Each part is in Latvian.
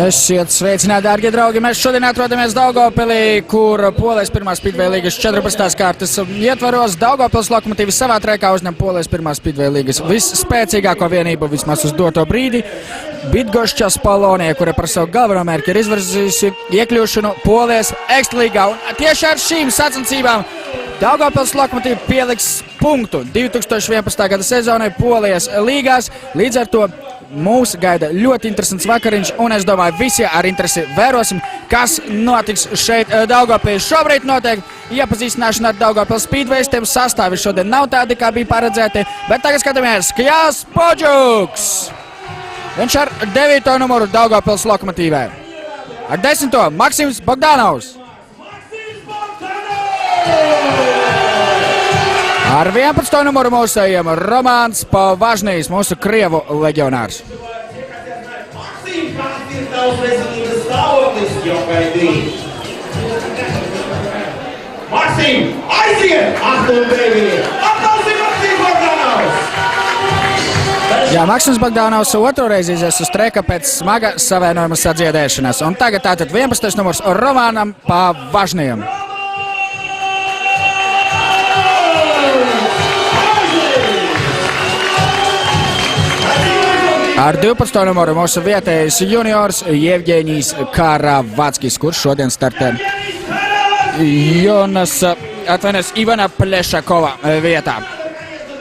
Esiet sveicināti, dārgie draugi! Mēs šodien atrodamies Daugavpilī, kur Polijas pirmās Speedway līgas 14. kārtas ietvaros. Daugavpils Lokomotīvis savā trekā uzņem Polijas pirmās Speedway līgas visspēcīgāko vienību vismaz uz doto brīdi. Bydgošķas Polonija, kura par savu galveno mērķi ir izvirzījusi iekļūšanu Polijas ekstralīgā. Un tieši ar šīm sacensībām Daugavpils Lokomotīvi pieliks punktu 2011. gada sezonai Polijas līgās. Līdz ar to mūs gaida ļoti interesants vakariņš, un es domāju, visi ar interesi vērosim, kas notiks šeit Daugavpilī. Šobrīd notiek iepazīstināšana ar Daugavpils Speedwayistiem. Sastāvi šodien nav tādi, kā bija paredzēti, bet tagad skatāmies Kjas Podžuks. Viņš ar 9. numuru Daugavpils Lokomotīvē. Ar 10. Maksims Bogdanovs. Ar 11. numuru mūsējiem Romāns Považnijs, mūsu Krievu leģionārs. Maksim, aiziet! Jā, Maksims Bogdanovs otroreiz izies uz treka pēc smaga savienojuma sadziedēšanas. Un tagad tātad 11. numurs Romānam Považnijam. Ar 12. numuru mūsu vietējais juniors Jevģēņijs Karavatskis, kurš šodien startē Ivana Plešakova vietā.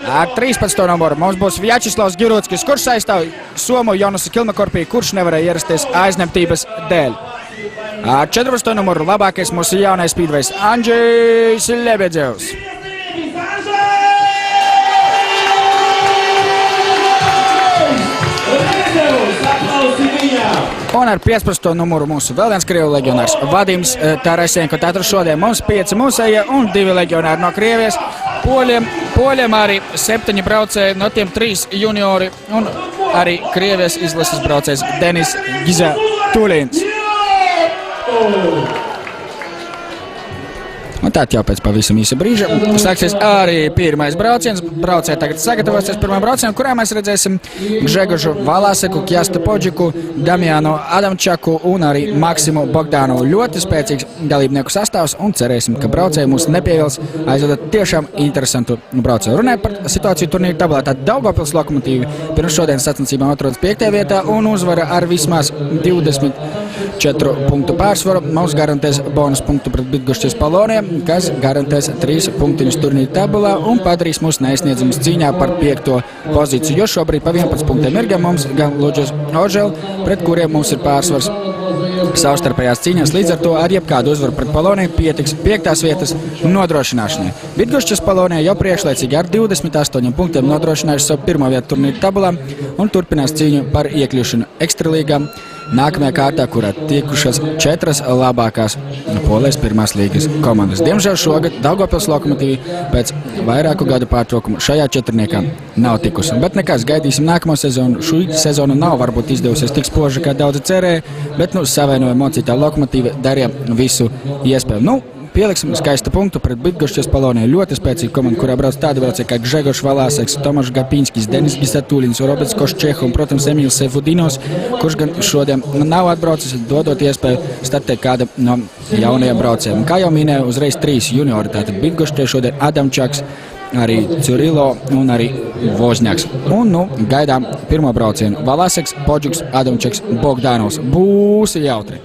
Ar 13. numuru mums būs Vjačeslavs Girutskis, kurš aizstāv Somu Jonasu Kilmakorpī, kurš nevarēja ierasties aizņemtības dēļ. Ar 14. numuru labākais mūsu jaunais speedways Andžejs Lebedevs. Un ar 15. numuru mūsu vēl viens Krievu leģionārs Vadims Tarasenko. Tātad šodien mums 5 mūsējie un 2 leģionāri no Krievijas. Poļiem arī 7 braucēji, no tiem 3 juniori un arī Krievijas izlases braucējs Denis Gizatulins. Un tātad jau pēc pavisam īsa brīža sāksies arī pirmais brauciens. Braucēji tagad sagatavosies pirmā braucienu, kurā mēs redzēsim Gžegožu Valaseku, Kjastu Podžuku, Damjānu Adamčaku un arī Maksimu Bogdanovu. Ļoti spēcīgs dalībnieku sastāvs un cerēsim, ka braucēji mūs nepievils, aizvedot tiešām interesantu braucēju. Runājot par situāciju turnīru tabulā, tad Daugavpils Lokomotīvi pirms šodienas sacensībām atrodas 5. vietā un uzvara ar vismaz 24 punktu pārsvaru. Mums garantēs bonus punktu pret Bydgošķas Poloniju, kas garantēs 3 punktiņus turnīru tabulā un padarīs mūs neizsniedzamus cīņā par 5. pozīciju, jo šobrīd pa 11 punktiem ir gan mums, gan Luģis Ožel, pret kuriem mums ir pārsvars savstarpējās cīņās. Līdz ar to ar jebkādu uzvaru pret Poloniju pietiks 5. vietas nodrošināšanai. Bydgošķas Polonija jau priekšlaicīgi ar 28 punktiem nodrošinājuši savu 1. vietu turnīru tabulā un turpinās cīņu par iekļūšanu ekstralīgā. Nākamajā kārtā, kurā tiekušas 4 labākās Polijas pirmās līgas komandas. Diemžēl šogad Daugavpils Lokomotīvi pēc vairāku gadu pārtraukumu šajā četrniekā nav tikusi. Bet nekas, gaidīsim nākamo sezonu. Šī sezona nav varbūt izdevusies tik spoža, kā daudzi cerēja, bet savienojuma mocītā Lokomotīve darīja visu iespēju. Pieliksim skaistu punktu pret Bydgošķas Poloniju. Ļoti spēcīga komanda, kurā brauc tādi braucēji kā Gžegožs Valaseks, Tomašs Gapinskis, Denis Gisatulins, Roberts Koščeho un, protams, Emīls Sefudinovs, kurš gan šodien nav atbraucis, dodot iespēju startēt kāda no jaunajiem braucējiem. Kā jau minēju, uzreiz 3 juniori, tātad Bydgošķē šodien Adamčaks, arī Curilo un arī Vozņaks. Un, gaidām pirmo braucienu. Valaseks, Podžuks, Adamčaks, Bogdanovs. Būs jautri!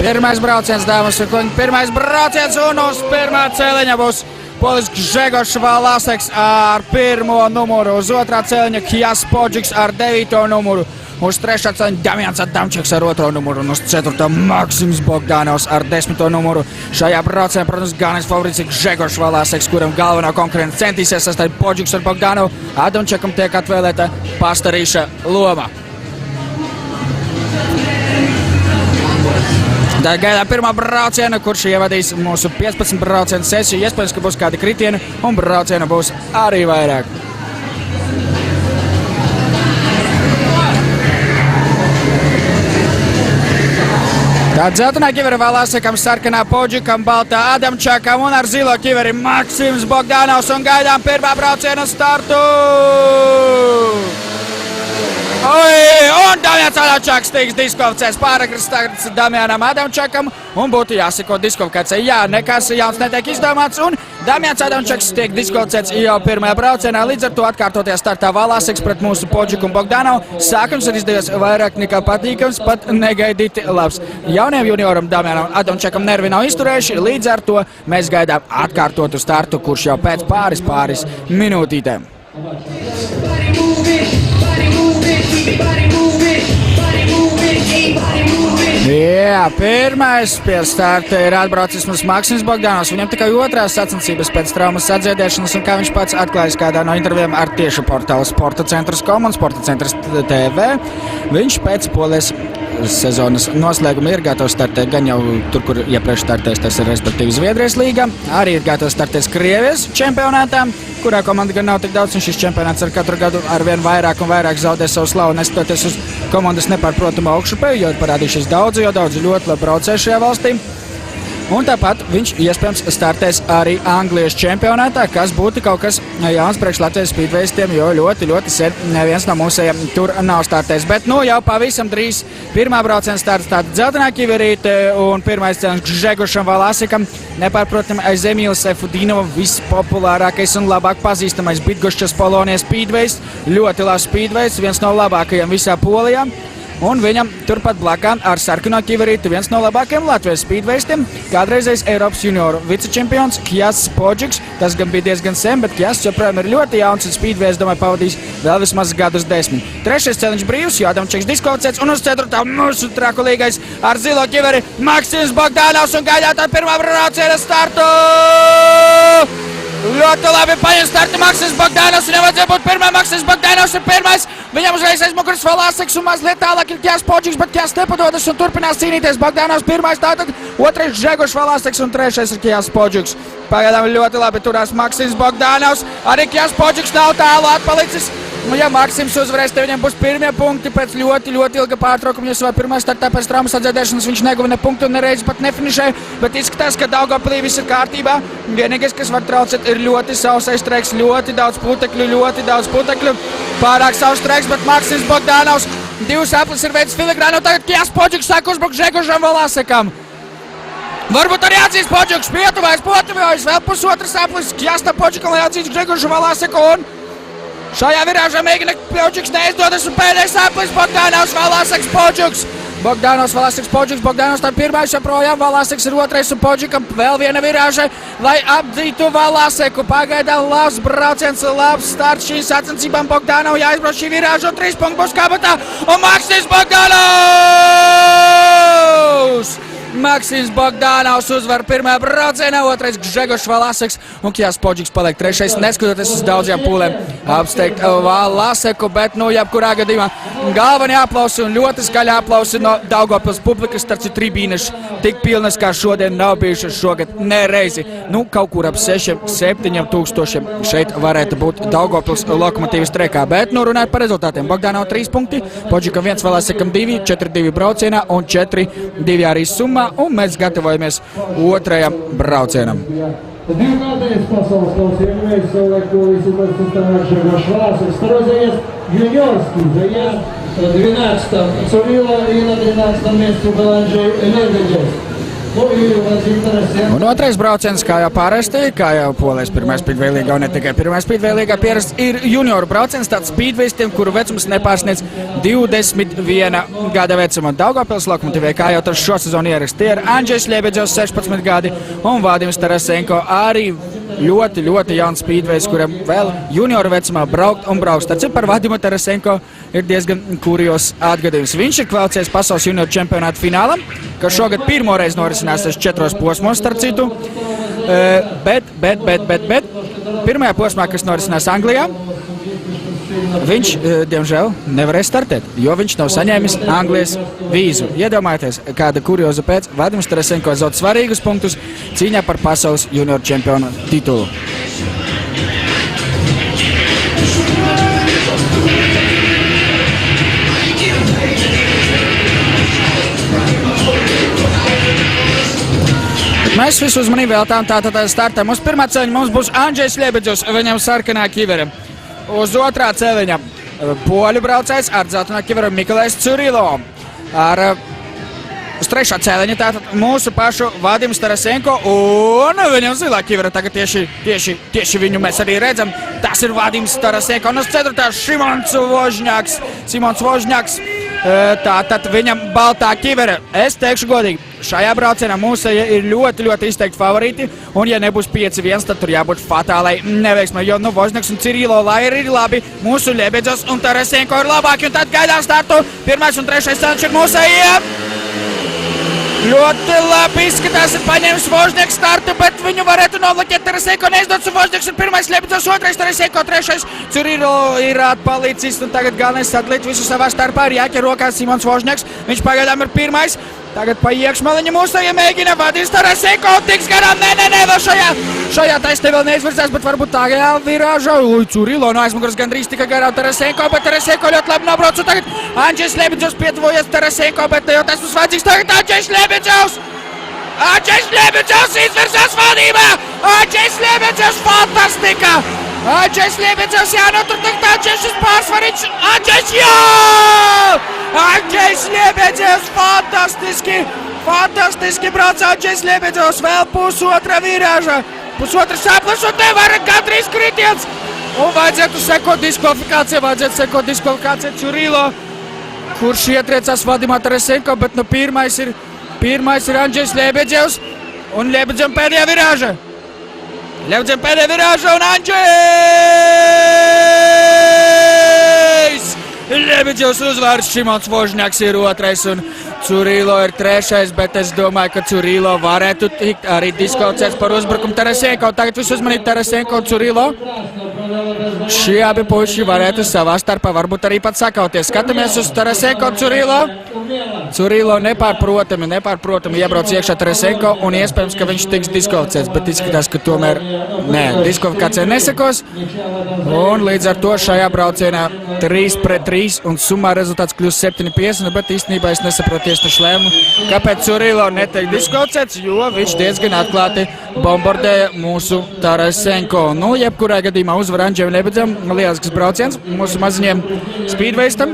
Pirmais brauciens, dāmas un kungi, pirmais brauciens un uz pirmā cēliņa būs Polis Gžegožs Valaseks ar 1. numuru, uz 2. cēliņa Kjas Podžuks ar 9. numuru, uz 3. cēliņa Damjāns Adamčaks ar 2. numuru un uz 4. Maksims Bogdanovs ar 10. numuru. Šajā braucienā, protams, galvenais favorīts ir Gžegožs Valaseks, kuram galvenā konkurence centīsies sastāvēt Podžuks ar Bogdanovu. Adamčakam tiek atvēlēta pastarīša loma. Tā gaidām pirmā brauciena, kurš ievadīs mūsu 15 braucienu sesiju. Iespējams, ka būs kādi kritieni un brauciena būs arī vairāk. Tā dzeltenā ķiveri Valasekam, sarkanā Podžukam, baltā Adamčakam un ar zilo ķiveri Maksims Bogdanovs un gaidām pirmā brauciena startu! Un Damjans Adamčaks tiks diskvalificēts pāragrs Damjanam Adamčakam un būtu jāseko diskvalifikācijai. Jā, nekas jauns netiek izdomāts un Damjans Adamčaks tiek diskvalificēts jau pirmajā braucienā. Līdz ar to atkārtotajā startā Valāseks pret mūsu Podžiku un Bogdanovu. Sākums ir izdevies vairāk nekā patīkams, pat negaidīti labs. Jauniem junioram Damjanam Adamčakam nervi nav izturējuši, līdz ar to mēs gaidām atkārtotu startu, kurš jau pēc pāris minūtītēm. Jā, pirmais pie starta ir atbraucis mums Maksims Bogdanovs. Viņam tikai otrās sacensības pēc traumas atdziedēšanas, un kā viņš pats atklājis kādā no intervijām ar tieši portālu Sporta centrs.com un Sporta centrs TV, viņš pēc Polijas sezonas noslēguma ir gatavs startēt gan jau tur, kur iepriekš startēs, tas ir respektīvi Zviedrijas līga, arī ir gatavs startēt Krievijas čempionātā, kurā komanda gan nav tik daudz, un šis čempionāts ar katru gadu arvien vairāk un vairāk zaudē savu slavu, neskatoties uz komandas nepārprotamu augšupeju, jo ir parādījušies daudzi ļoti labi braucēji šajā valstī. Un tāpat viņš iespējams startēs arī Anglijas čempionātā, kas būtu kaut kas jauns priekš Latvijas speedwayistiem, jo ļoti sen neviens no mūsējiem tur nav startējis. Bet jau pavisam drīz pirmā brauciena starts tāda dzeltenā kiverīte un pirmais cēlens Gžegošam Valāsekam. Nepārprotam aiz Emīla Sefudinova vispopulārākais un labāk pazīstamais Bydgošķas Polonijas speedways. Ļoti labs speedways, viens no labākajiem visā Polijā. Un viņam turpat blakām ar sarkano kiverīti viens no labākajiem Latvijas speedwayistiem, kādreizējs Eiropas junioru vicečempions Kjasts Podžiks. Tas gan bija diezgan sen, bet Kjasts joprojām ir ļoti jauns un speedways, domāju, pavadīs vēl vismaz gadus 10. Trešais celiņš brīvs, jo Adamčaks diskvalificēts, un uz ceturtā mūsu trakulīgais ar zilo kiveri Maksims Bogdanovs un gaidāt ar pirmā brauciena startu! Ļoti labi paņem startu Maksims Bogdanovs, un nevajadzēja būt pirmā. Maksims Bogdanovs ir pirmais. Viņam uzreiz aizmuguras Valāseks un mazliet tālāk ir Kjasts Podžiks, bet Kjasts nepadodas un turpinās cīnīties. Bogdanovs pirmais, tātad otrais Gžegošs Valāseks un trešais ir Kjasts Podžiks. Pagaidām ļoti labi turās Maksims Bogdanovs, arī Kjasts Podžiks nav tālu atpalicis. Ja Maksims uzvarēs, te viņam būs pirmie punkti pēc ļoti ilga pārtraukuma, jo savā pirmā startā pēc traumas atdziedēšanas viņš neguva ne punktu un nereiz pat nefinišēja, bet izskatās, ka Daugavpilī viss ir kārtībā. Vienīgais, kas var traucēt, ir ļoti sausais treks, ļoti daudz putekļu, pārāk savs treks, bet Maksims Bogdanovs divas aplis ir veids filigrānu, tagad Kjasts Podžiks sāk uzbrukt Gžegošam Valāsekam. Varbūt arī atzīst Podžiks, pietuvējas, vēl pusotras aplis, Kjasta Podžikam, lai atzīst Gžegošu Valāseku un šajā virāžā mēģina Podžiks neizdodas un pēdējais aplis Bogdanovs Valāseks Podžiks. Bogdanovs Valāseks Podžiks, Bogdanovs tā pirmais joprojām, Valāseks ir otrais un Podžikam vēl viena virāža, lai apdzītu Valāseku. Pagaidām labs brauciens, labs starts šīs sacensībām. Bogdanovu jāizbrauc šī virāža un 3 punktu būs kabatā un Maksims Bogdanovs! Maksims Bogdanovs uzvar pirmajā braucienā, otrais Gžegošs Valāseks un Kjasts Podžiks paliek trešais, neskatoties uz daudzajām pūlēm apsteigt Valāseku, bet jebkurā gadījumā galvenie aplausi un ļoti skaļi aplausi no Daugavpils publikas, starp citu tribīnes tik pilnas kā šodien nav bijušas šogad nereizi. Kaut kur ap 6-7 tūkstošiem šeit varētu būt Daugavpils Lokomotīvas trekā, bet runājot par rezultātiem. Bogdanovu 3 punkti, Podžikam 1, Valāsekam 2, 4-2 braucienā un 4-2 arī summā. Un mēs gatavojamies otrajam braucienam. Divkārtais pasaules kausa ieguvējs savulaik Polijas superstarts Gžegošs Valāseks. Второй заезд юниорский заезд 12-м Цурила и на 13-м месте был Анджей Лебедев. Un otrais brauciens, kā jau parasti, kā jau Polijas pirmā speedway līgā un ne tikai pirmā speedway līgā pierasts, ir junioru brauciens, tāds speedwayistiem, kuru vecums nepārsniedz 21 gada vecuma. Daugavpils Lokomotīvai, kā jau tas šo sezonu ierakst, ir Andžejs Ļebedževs 16 gadi un Vadims Tarasenko arī ļoti jauns speedways, kuram vēl junioru vecumā braukt un brauks. Taču par Vadimu Tarasenko ir diezgan kurios atgadījums. Viņš ir kvalificējies pasaules junioru čempionāta finālam, kas šogad pirmoreiz norisināsies 4 posmos, starp citu. Bet pirmajā posmā, kas norisinās Anglijā, viņš, diemžēl, nevarēs startēt, jo viņš nav saņēmis Anglijas vīzu. Iedomājieties, kāda kurioza pēc Vadims Tarasenko zaud svarīgus punktus cīņā par pasaules junioru čempionu titulu. Mēs visu uzmanību veltām tātad startam. Uz pirmā ceļa mums būs Andžejs Ļebedževs, viņam sarkanā kivere. Uz otrā ceļa poļu braucējs ar dzeltenā ķiveru Mikalais Curilo. Uz trešā cēliņa tātad mūsu pašu Vadims Tarasenko un viņam zilā ķivera. Tagad tieši viņu mēs arī redzam. Tas ir Vadims Tarasenko un uz ceturtā Simons Vožņaks. Tātad viņam baltā ķivera. Es teikšu godīgi, šajā braucienā mūsu ir ļoti izteikti favorīti. Un ja nebūs 5-1, tad tur jābūt fatālai neveiksmai. Jo Vožņaks un Cirilo lai ir labi. Mūsu Ļebedzos un Tarasenko ir labāki. Un tad gaidām startu. Pirmais un trešais cēliņš ir mūsējiem. Ļoti labi izskatās, ir paņēmis Vožņaks startu, bet viņu varētu nobloķēt. Tarasenko neizdodas, un Vožņaks ir pirmais, Ļebedzos otrais, Tarasenko trešais. Cirilo ir atpalicis, un tagad galvenais sadalīt visu savā starpā. Ir jāķer rokās Simons Vožņaks, viņš pagaidām ir pirmais. Tagad pa iekšmaliņu mūsējie mēģina Vadims Tarasenko, tiks garām, nē, vēl šajā taisnē vēl neizvirzās, bet varbūt tagad virāžā. Cirilo no aizmugures gandrīz tika garām Tarasenko, bet Tarasenko ļoti labi nobrauc. Un tagad Andžejs Ļebedzos pietuvojas Tarasenko, bet jau tas mums vajadzīgs tagad Andžejs Ļebedzos! Andžejs Ļebedzos izvirzās vadībā! Andžejs Ļebedzos fantastika! Andžejs Ļebedzos jānotur tagad Andžejs uz pārsvariņš! Andžejs jā! Andžejs Ļebedzos fantastiski brauc Andžejs Ļebedzos, vēl pusotra virāža, pusotra saples un te var gandrīz kritiens. Un vajadzētu sekot diskvalifikācija Cirilo, kurš ietriecās Vadimā Tarasenko, bet nu pirmais ir Andžejs Ļebedzos un Ļebedzam pēdējā virāža. Un Andžejs Ļebedzos uzvārds, Simons Vožņaks ir otrais un Cirilo ir trešais, bet es domāju, ka Cirilo varētu tikt arī diskvalificēts par uzbrukumu Tarasenko. Tagad visu uzmanību Tarasenko un Cirilo. Šie abi puiši varētu savā starpā varbūt arī pat sakauties. Skatāmies uz Tarasenko un Cirilo. Cirilo nepārprotami iebrauc iekšā Tarasenko un iespējams, ka viņš tiks diskvalificēts, bet izskatās, ka tomēr diskvalifikācija nesakos. Un līdz ar to šajā braucienā 3-3 un summā rezultāts kļūst 7-50, bet īstenībā es nesaprotu tiesnešu lēmumu, kāpēc Cirilo netiek diskvalificēts, jo viņš diezgan atklāti bombardēja mūsu Tarasenko. Nu, jebkurā gadījumā uzvar Andžejam Ļebedzam, lielisks brauciens mūsu maziņiem speedwaystam.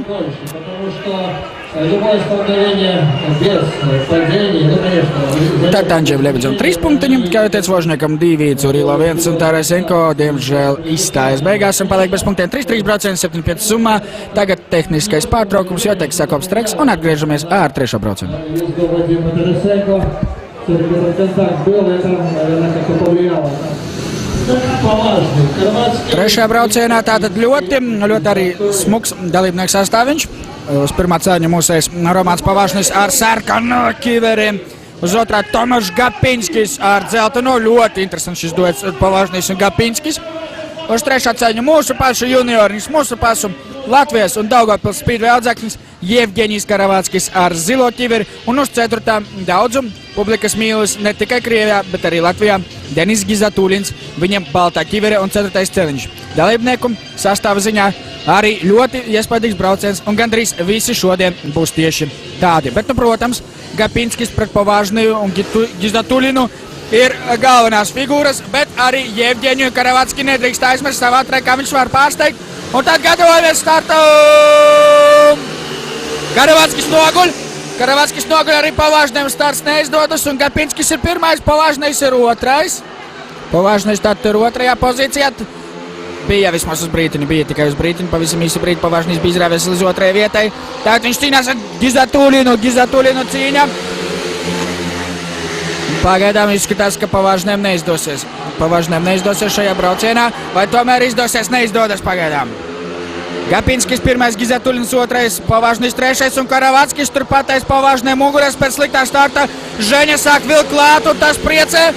Tad Andžejam Ļebedzam 3 punktiņi, kā jau teicu, Vožņakam 2, Cirilo 1 un Tarasenko diemžēl izstājas beigās un paliek bez punktiem 3-3 brauciens, 7-5 summā. Tagad tehniskais pārtraukums, jo teiks Sakopis Treks un atgriežamies ar trešo braucienu. Trešajā braucienā tātad ļoti arī smuks dalībnieks sastāviņš. Uz pirmā cēliņa mūsējs Romāns Pavāžnis ar sarkanu ķiveri. Uz otrā Tomašs Gapinskis ar dzelteno. Ļoti interesants šis duets Pavāžnis un Gapinskis. Uz trešā cēliņa mūsu pašu junioriņš, mūsu pašu Latvijas un Daugavpils speedway audzēknis Jevgeņijs Karavāckis ar zilo ķiveri. Un uz ceturtā daudzu publikas mīlis ne tikai Krievijā, bet arī Latvijā Denis Gizatulins, viņam baltā ķivere un ceturtais cēliņš. Dalībnieku sastāva ziņā arī ļoti iespaidīgs brauciens un gandrīz visi šodien būs tieši tādi. Bet, nu, protams, Gapinskis pret Pavāžniju un Gizatulinu ir galvenās figūras, bet arī Jevgeņiju Karavācki nedrīkst aizmirst savā trekā, viņš var pārsteigt. Un tad gatavojamies startam! Karavāckis noguļ, arī Pavāžniem starts neizdodas, un Gapinskis ir pirmais, Pavāžnejs ir otrais. Pavāžnejs tad ir otrajā pozīcijā. Bija vismaz uz brītini, tikai uz brītini, pavisam īsi brīdi Pavāžnejs bija izrāvies līdz otrajai vietai. Tagad viņš cīnās ar Gizatulinu cīņa. Pagaidām izskatās, ka Pavāžniem neizdosies. Šajā braucienā, vai tomēr neizdodas pagaidām. Gapinskis pirmais, Gizatulins otrais, Pavāžnis trešais un Karavāckis turpātais Pavāžniem mugurēs pēc sliktā starta. Ženja sāk vilkt klāt un tas priecē.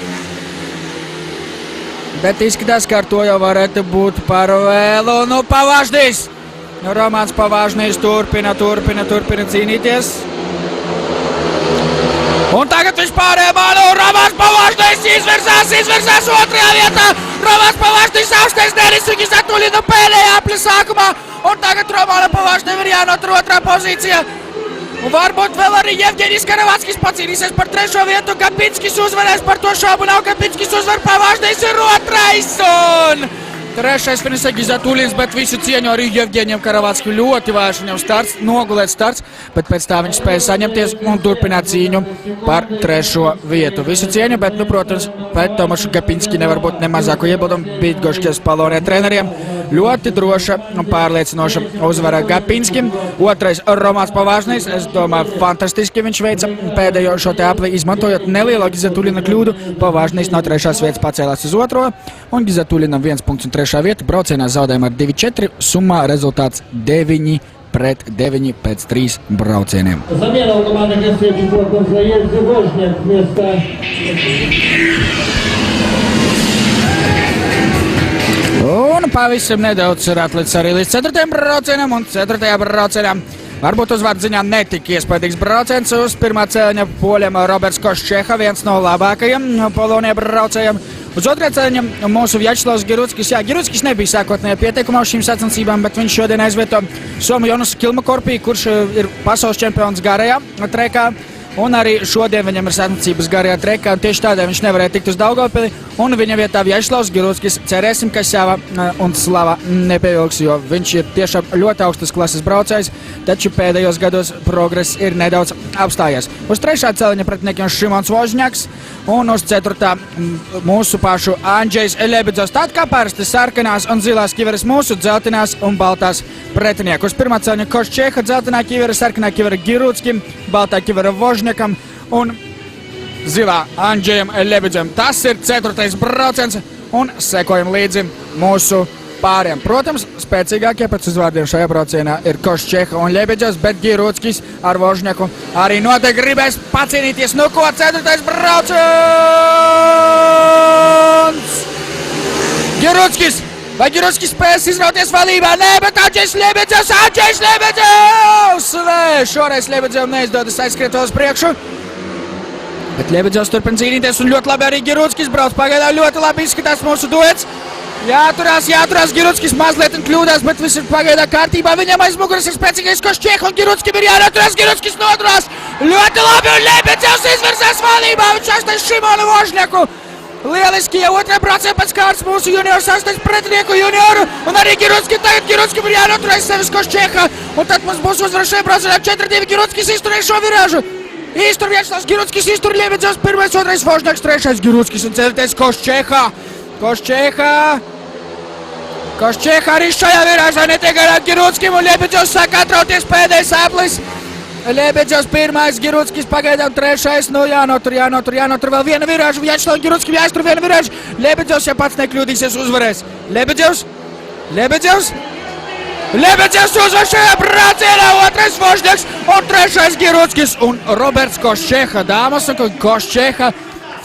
Bet izskatās, ka ar to jau varētu būt par vēlu. Nu, Pavāžnis! Romāns Pavāžnis turpina cīnīties. Un tagad viņš pārējā mālu, Romāns Pavāžnis izvirzās otrajā vietā. Romāns Pavāžnis augstēs Denis un Gizatulinu pēdējā apļa sākumā. Un tagad Romāna Pavāžnim ir jānotur otrā pozīcija. Un varbūt vēl arī Jevgeņijs Karavāckis pacīnīsies par trešo vietu. Gapinskis uzvarēs, par to šaubu nav. Gapinskis uzvar, Pavāžnis ir otrais. Un Trešais finisē Gizatulins, bet visu cieņu arī Jevģeņiem Karavātskim ļoti vērš viņam starts, nogulēt starts, bet pēc tā viņš spēja saņemties un turpināt cīņu par trešo vietu. Visu cieņu, bet, protams, pēc Tomašu Gapinski nevar būt nemazāko iebildumu Bītgoškies Palonē treneriem. Ļoti droša un pārliecinoša uzvara Gapinski. Otrais Romāns Pavāžnijs, es domāju, fantastiski viņš veica pēdējo šo te apli, izmantojot nelielo Gizatulina kļūdu. Pavāžnijs no trešās vietas pacēlās uz otro, un Gizatulinam 1 punkts un trešā vieta. Braucienā zaudējuma ar 2-4, summā rezultāts 9-9 pēc 3 braucieniem. Замена у команды Гасечи Корпус заезде Вожняк вместо... Un pavisam nedaudz ir atlicis arī līdz 4. braucienam, un 4. braucienam varbūt uzvārdu ziņā netika iespējīgs brauciens uz pirmā cēliņa poļiem Roberts Koščeha, viens no labākajiem Polonijā braucējiem. Uz otrā cēliņa mūsu Vjačeslavs Girutskis. Jā, Girutskis nebija sākotnējā pieteikumā uz šīm sacensībām, bet viņš šodien aizvieto Somu Jonas Kilmakorpī, kurš ir pasaules čempions garajā trekā. Un arī šodien viņam ir sacensības garajā trekā, un tieši tādēļ viņš nevarēja tikt uz Daugavpili. Un viņa vietā Vjačeslavs Girutskis, cerēsim, ka Sjava un slava nepievilks, jo viņš ir tiešām ļoti augstas klases braucējs, taču pēdējos gados progress ir nedaudz apstājies. Uz trešā cēliņa pretiniekiem Šimons Vožņaks un uz ceturtā mūsu pašu Andžejs Lebidzovs. Tād kā parasti sarkanās un zilās kiveres mūsu dzeltenās un baltās pretinieku. Uz pirmā cēliņa Koščeha, dzeltenā kivera, sarkanā kivera Girutskim, baltā kivera Vožņakam un zilā Andžejam Lebidzam. Tas ir 4. brauciens un sekojam līdzi mūsu pāriem. Protams, spēcīgākie pēc uzvārdiem šajā braucienā ir Koščeha un Lebidzovs, bet Girutskis ar Vožņaku arī noteikti gribēs pacīnīties. Nu ko, 4. brauciens! Girutskis! Vai Girutskis spēs izrauties valībā? Nē, bet Andžejs Lebidzovs! Andžejs Lebidzovs! Nē, šoreiz Lebidzovam neizdodas aizskriet uz priekšu. Bet Lebidzovs turpina cīnīties un ļoti labi arī Girutskis brauc. Pagaidām ļoti labi izskatās mūsu duets. Jāturās, Girutskis mazliet kļūdās, bet viss ir pagaidām kārtībā. Viņam aiz muguras ir spēcīgais Koščeha un Girutskim ir jānoturās. Girutskis noturās. Ļoti labi un Lebidzovs izvirzās valībā. Viņš aiztais Šimonu Vožņaku. Lieliski, jau otrā braucienā pēc kārtas mūsu juniors aiztais pretinieku junioru. Un arī Girutskim tagad Girutskim ir jānoturās sevis Koščeha. Un tad mums būs uzvara šajā braucienā 4-2. Girutskis izturēja šo virāžu. Iztur Vjačeslavs Girutskis, iztur Lebidzovs, 1, 2, Vožņaks, 3. Girutskis un 4. Koščeha. Koščeha arī šajā virāžā netiek garām Girutskim un Lebidzovs sāk atrauties pēdējais aplis. Lebidzovs 1, Girutskis pagaidām 3. Nu jānotur vēl viena virāža. Vjačeslavs Girutskim jāiztur viena virāža. Lebidzovs, ja pats nekļūdīsies, uzvarēs. Lebidzovs uzvar šajā braucienā, 2. Vožņaks un 3. Girutskis un Roberts Koščeha. Dāmas un Koščeha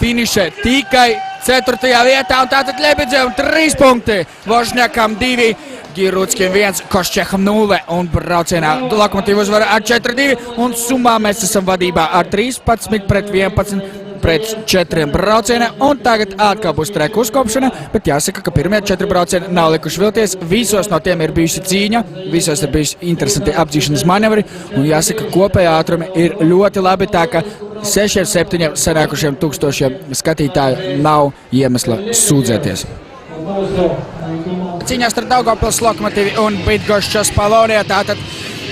finišē tikai 4. vietā, un tātad Lebidzovam 3 punkti, Vožņakam 2, Girutskim 1, Koščeham 0 un braucienā Lokomotīva uzvara ar 4-2 un summā mēs esam vadībā ar 13-11 pret 4 brauciena un tagad atkal būs treku uzkopšana, bet jāsaka, ka pirmie 4 braucieni nav likuši vilties, visos no tiem ir bijusi cīņa, visos ir bijusi interesanti apdzīšanas manevri un jāsaka, kopējā ātrumi ir ļoti labi, tā ka 6-7 sanākušiem tūkstošiem skatītāju nav iemesla sūdzēties. Cīņā starp Daugavpils Lokomotīvi un Bydgoščas Polonijā, tātad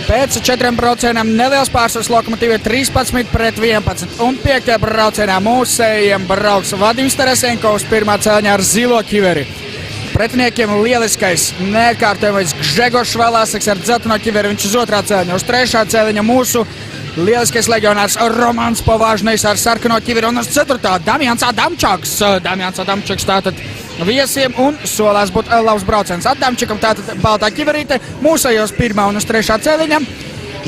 pēc 4 braucienām neliels pārsvars Lokomotīvai 13-11 un 5. braucienā mūsējiem brauks Vadims Tarasenko uz pirmā cēliņā ar zilo kiveri. Pretiniekiem lieliskais neatkārtojamais Gžegošs Valaseks ar dzelteno kiveri, viņš uz 2. cēliņa, uz 3. cēliņa mūsu lieliskais leģionārs Romāns Pavāžnijs ar sarkano kiveri un uz 4. Damians Adamčaks tātad viesiem un solās būt labs brauciens. Adamčakam tātad baltā kiverīte, mūsējos 1. un uz 3. cēliņa.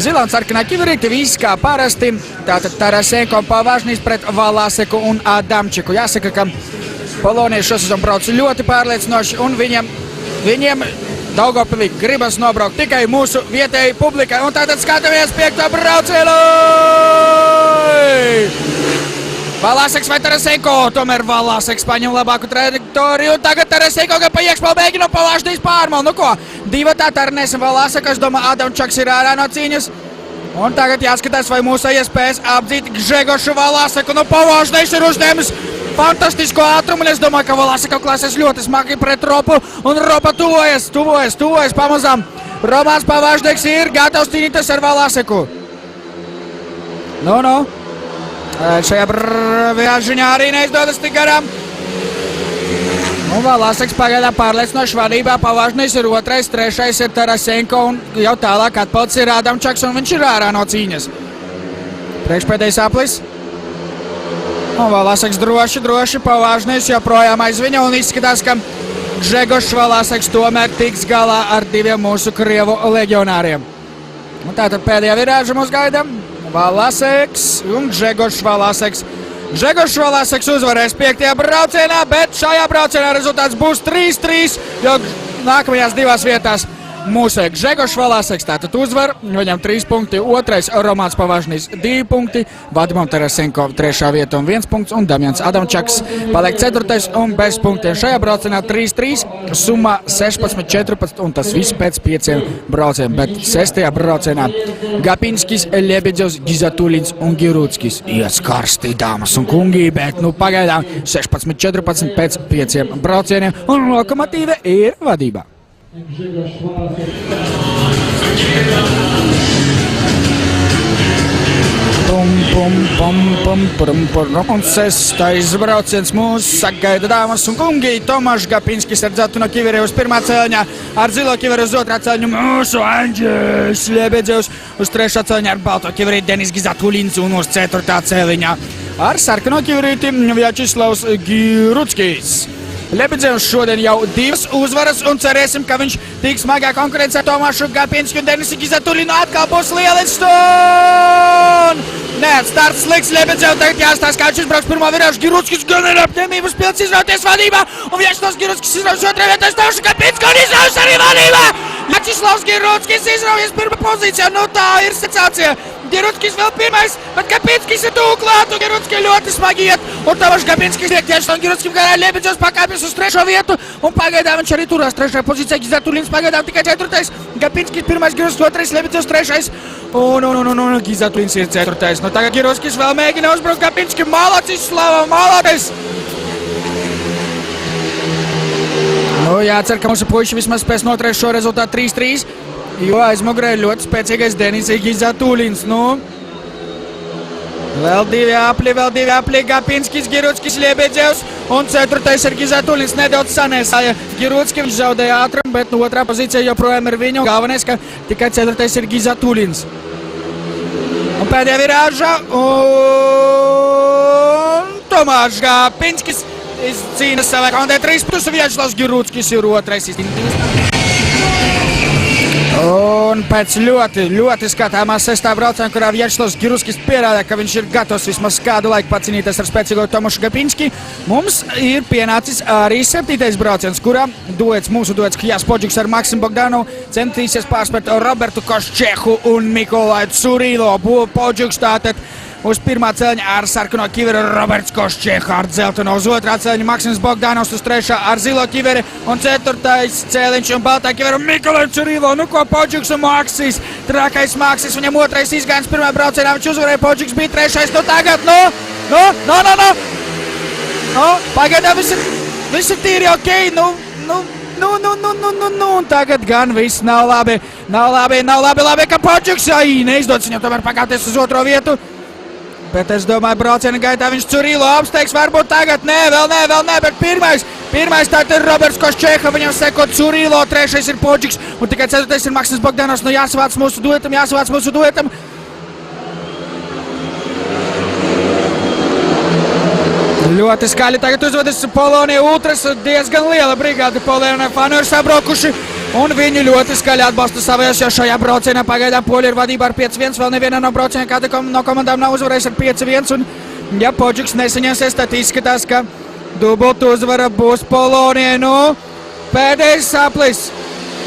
Zilā un sarkanā kiverīte, viss kā parasti. Tātad Tarasenko un Pavāžnijs pret Valaseku un Adamčaku. Jāsaka, ka Polonija šosezon brauc ļoti pārliecinoši un viņiem Daugavpilī gribas nobraukt tikai mūsu vietēji publikai. Un tātad skatāmies 5. braucienu! Valaseks vai Tarasenko? Tomēr Valaseks paņem labāku trajektoriju. Un tagad Tarasenko, ka pa iekšpalu mēģina Pavāžnijs pārmal. Nu ko, 2. Tarnes un Valaseks, es domāju, Adamčaks ir ārā no cīņas. Un tagad jāskatās, vai mūsu iespējas apdzīt Gžegošu Valaseku. Nu Pavāžnijs ir uzņēmis fantastisku ātrumu, un es domāju, ka Valaseka klases ļoti smagi pret Ropu, un Ropa tuvojas pamazām. Romāns Pavaždeks ir gatavs cīnīties ar Valaseku. Nu. Šajā viāžiņā arī neizdodas tik garām. Un Valaseks pagaidām pārliecinoši vadībā, Pavaždeks ir 2., 3. ir Tarasenko, un jau tālāk atpalicis ir Adamčaks, un viņš ir ārā no cīņas. Priekšpēdējais aplis. Un Valaseks droši, Pavaždeks joprojām aiz viņa, un izskatās, ka Gžegošs Valaseks tomēr tiks galā ar 2 mūsu Krievu leģionāriem. Un tātad pēdējā virāža mūs gaida Valaseks un Gžegošs Valaseks. Gžegošs Valaseks uzvarēs 5. braucienā, bet šajā braucienā rezultāts būs 3-3, jo nākamajās 2 vietās mūsu Gžegošs Valaseks tātad uzvar, viņam 3 punkti, 2. Romāns Pavaždeks 2 punkti, Vadimam Tarasenko 3. vieta un 1 punkts, un Damjans Adamčaks paliek 4. un bez punktiem. Šajā braucienā 3-3, summa 16-14, un tas viss pēc 5 braucieniem, bet 6. braucienā Gapinskis, Ļebedevs, Gizatulins un Girutskis ies karsti, dāmas un kungi, bet pagaidām 16-14 pēc 5 braucieniem, un Lokomotīve ir vadībā. Grzegorz Walasek. Un 6. brauciens mūs sagaida, dāmas un kungi. Tomašs Gapinskis ar dzelteno kiveri uz 1. cēliņā, ar zilo kiveri uz 2. cēliņu mūsu Andžejs Ļebedevs, uz 3. cēliņā ar balto kiveri Denis Gizatulins un uz 4. cēliņā ar sarkano kiverīti Vjačeslavs Girutskis. Ļebedevs šodien jau 2 uzvaras, un cerēsim, ka viņš tik smagā konkurencē Tomašu Gapinski un Denisu Gizatulinu atkal būs lielisks un... Nē, starts slikts Ļebedevs, tagad jāstāsta, kā viņš izbrauks pirmo virāžu. Girutskis gan ir apņēmības pilns izrauties vadībā, un Vjačeslavs Girutskis izraujas 2. vietā, Tomašu Gapinski un izraujas arī vadībā! Vjačeslavs Girutskis izraujas 1. pozīcijā, tā ir sensācija. Girutskis vēl 1, bet Gapinskis ir tuvu klāt, un Girutskis ļoti smagi iet, un Tomašs Gapinskis liek Vjačeslavam Girutskim garā, Ļebedevs pakāpjas uz 3. vietu, un pagaidām viņš arī turās 3. pozīcijā, Gizatulins pagaidām tikai 4. Gapinskis 1, Girutskis 2, Ļebedevs 3. Un Gizatulins ir 4. Tagad Girutskis vēl mēģina uzbrukt Gapinski, malacis, Slava, malacis! Jācer, ka mūsu puiši vismaz spēs noturēt šo rezultātu 3-3, jo aizmugurē ir ļoti spēcīgais Denis Gizatulins. Vēl 2 apli, Gapinskis, Girutskis, Ļebedevs, un 4. ir Gizatulins. Nedaudz sanēsāja Girutski, viņš zaudēja ātrumu, bet 2. pozīcija joprojām ir viņu. Galvenais, ka tikai 4. ir Gizatulins. Un pēdējā virāža, un Tomašs Gapinskis cīna savai komandai 3 punktus, Vjačeslavs Girutskis ir 2. Un pēc ļoti skatāmā 6. brauciena, kurā Vjačeslavs Girutskis pierāda, ka viņš ir gatavs vismaz kādu laiku pacīnīties ar spēcīgo Tomašu Gapinski, mums ir pienācis arī 7. brauciens, kurā mūsu duets Kjās Podžuks ar Maksimu Bogdanovu centīsies pārspēt Robertu Koščehu un Mikolaju Curilo. Podžuks tātad uz 1. cēliņa ar sarkano kiveri Roberts Koščeha ar dzelteno, uz 2. cēliņa Maksims Bogdanovs, uz 3. ar zilo kiveri un 4. cēliņš un baltā kiveri Mikolaju Curilo. Ko Podžuks un Maksis, trakais Maksis, viņam 2. izgājiens 1. braucienā, viņš uzvarēja, Podžuks bija 3. Tagad, pagaidām viss ir tīri ok, un tagad gan viss nav labi, ka Podžuks, neizdodas viņam tomēr pakāpties uz 2. vietu. Bet es domāju, brauciena gaitā viņš Curilo apsteigs, varbūt tagad, vēl nē, bet 1. tātad ir Roberts Koščeha, viņam seko Curilo, 3. ir Podžuks, un tikai 4. ir Maksims Bogdanovs. Jāsavāc mūsu duetam. Ļoti skaļi tagad uzvedas Polonija Ultras, diezgan liela brigāde Polonija fani ir sabraukuši, un viņi ļoti skaļi atbalsta savējos, jo šajā braucienā pagaidām Poļi ir vadībā ar 5-1, vēl neviena no braucieniem kāda no komandām nav uzvarējis ar 5-1, un ja Podžuks nesaņemsies, tad izskatās, ka dubultu uzvara būs Polonijai. Pēdējais saplis,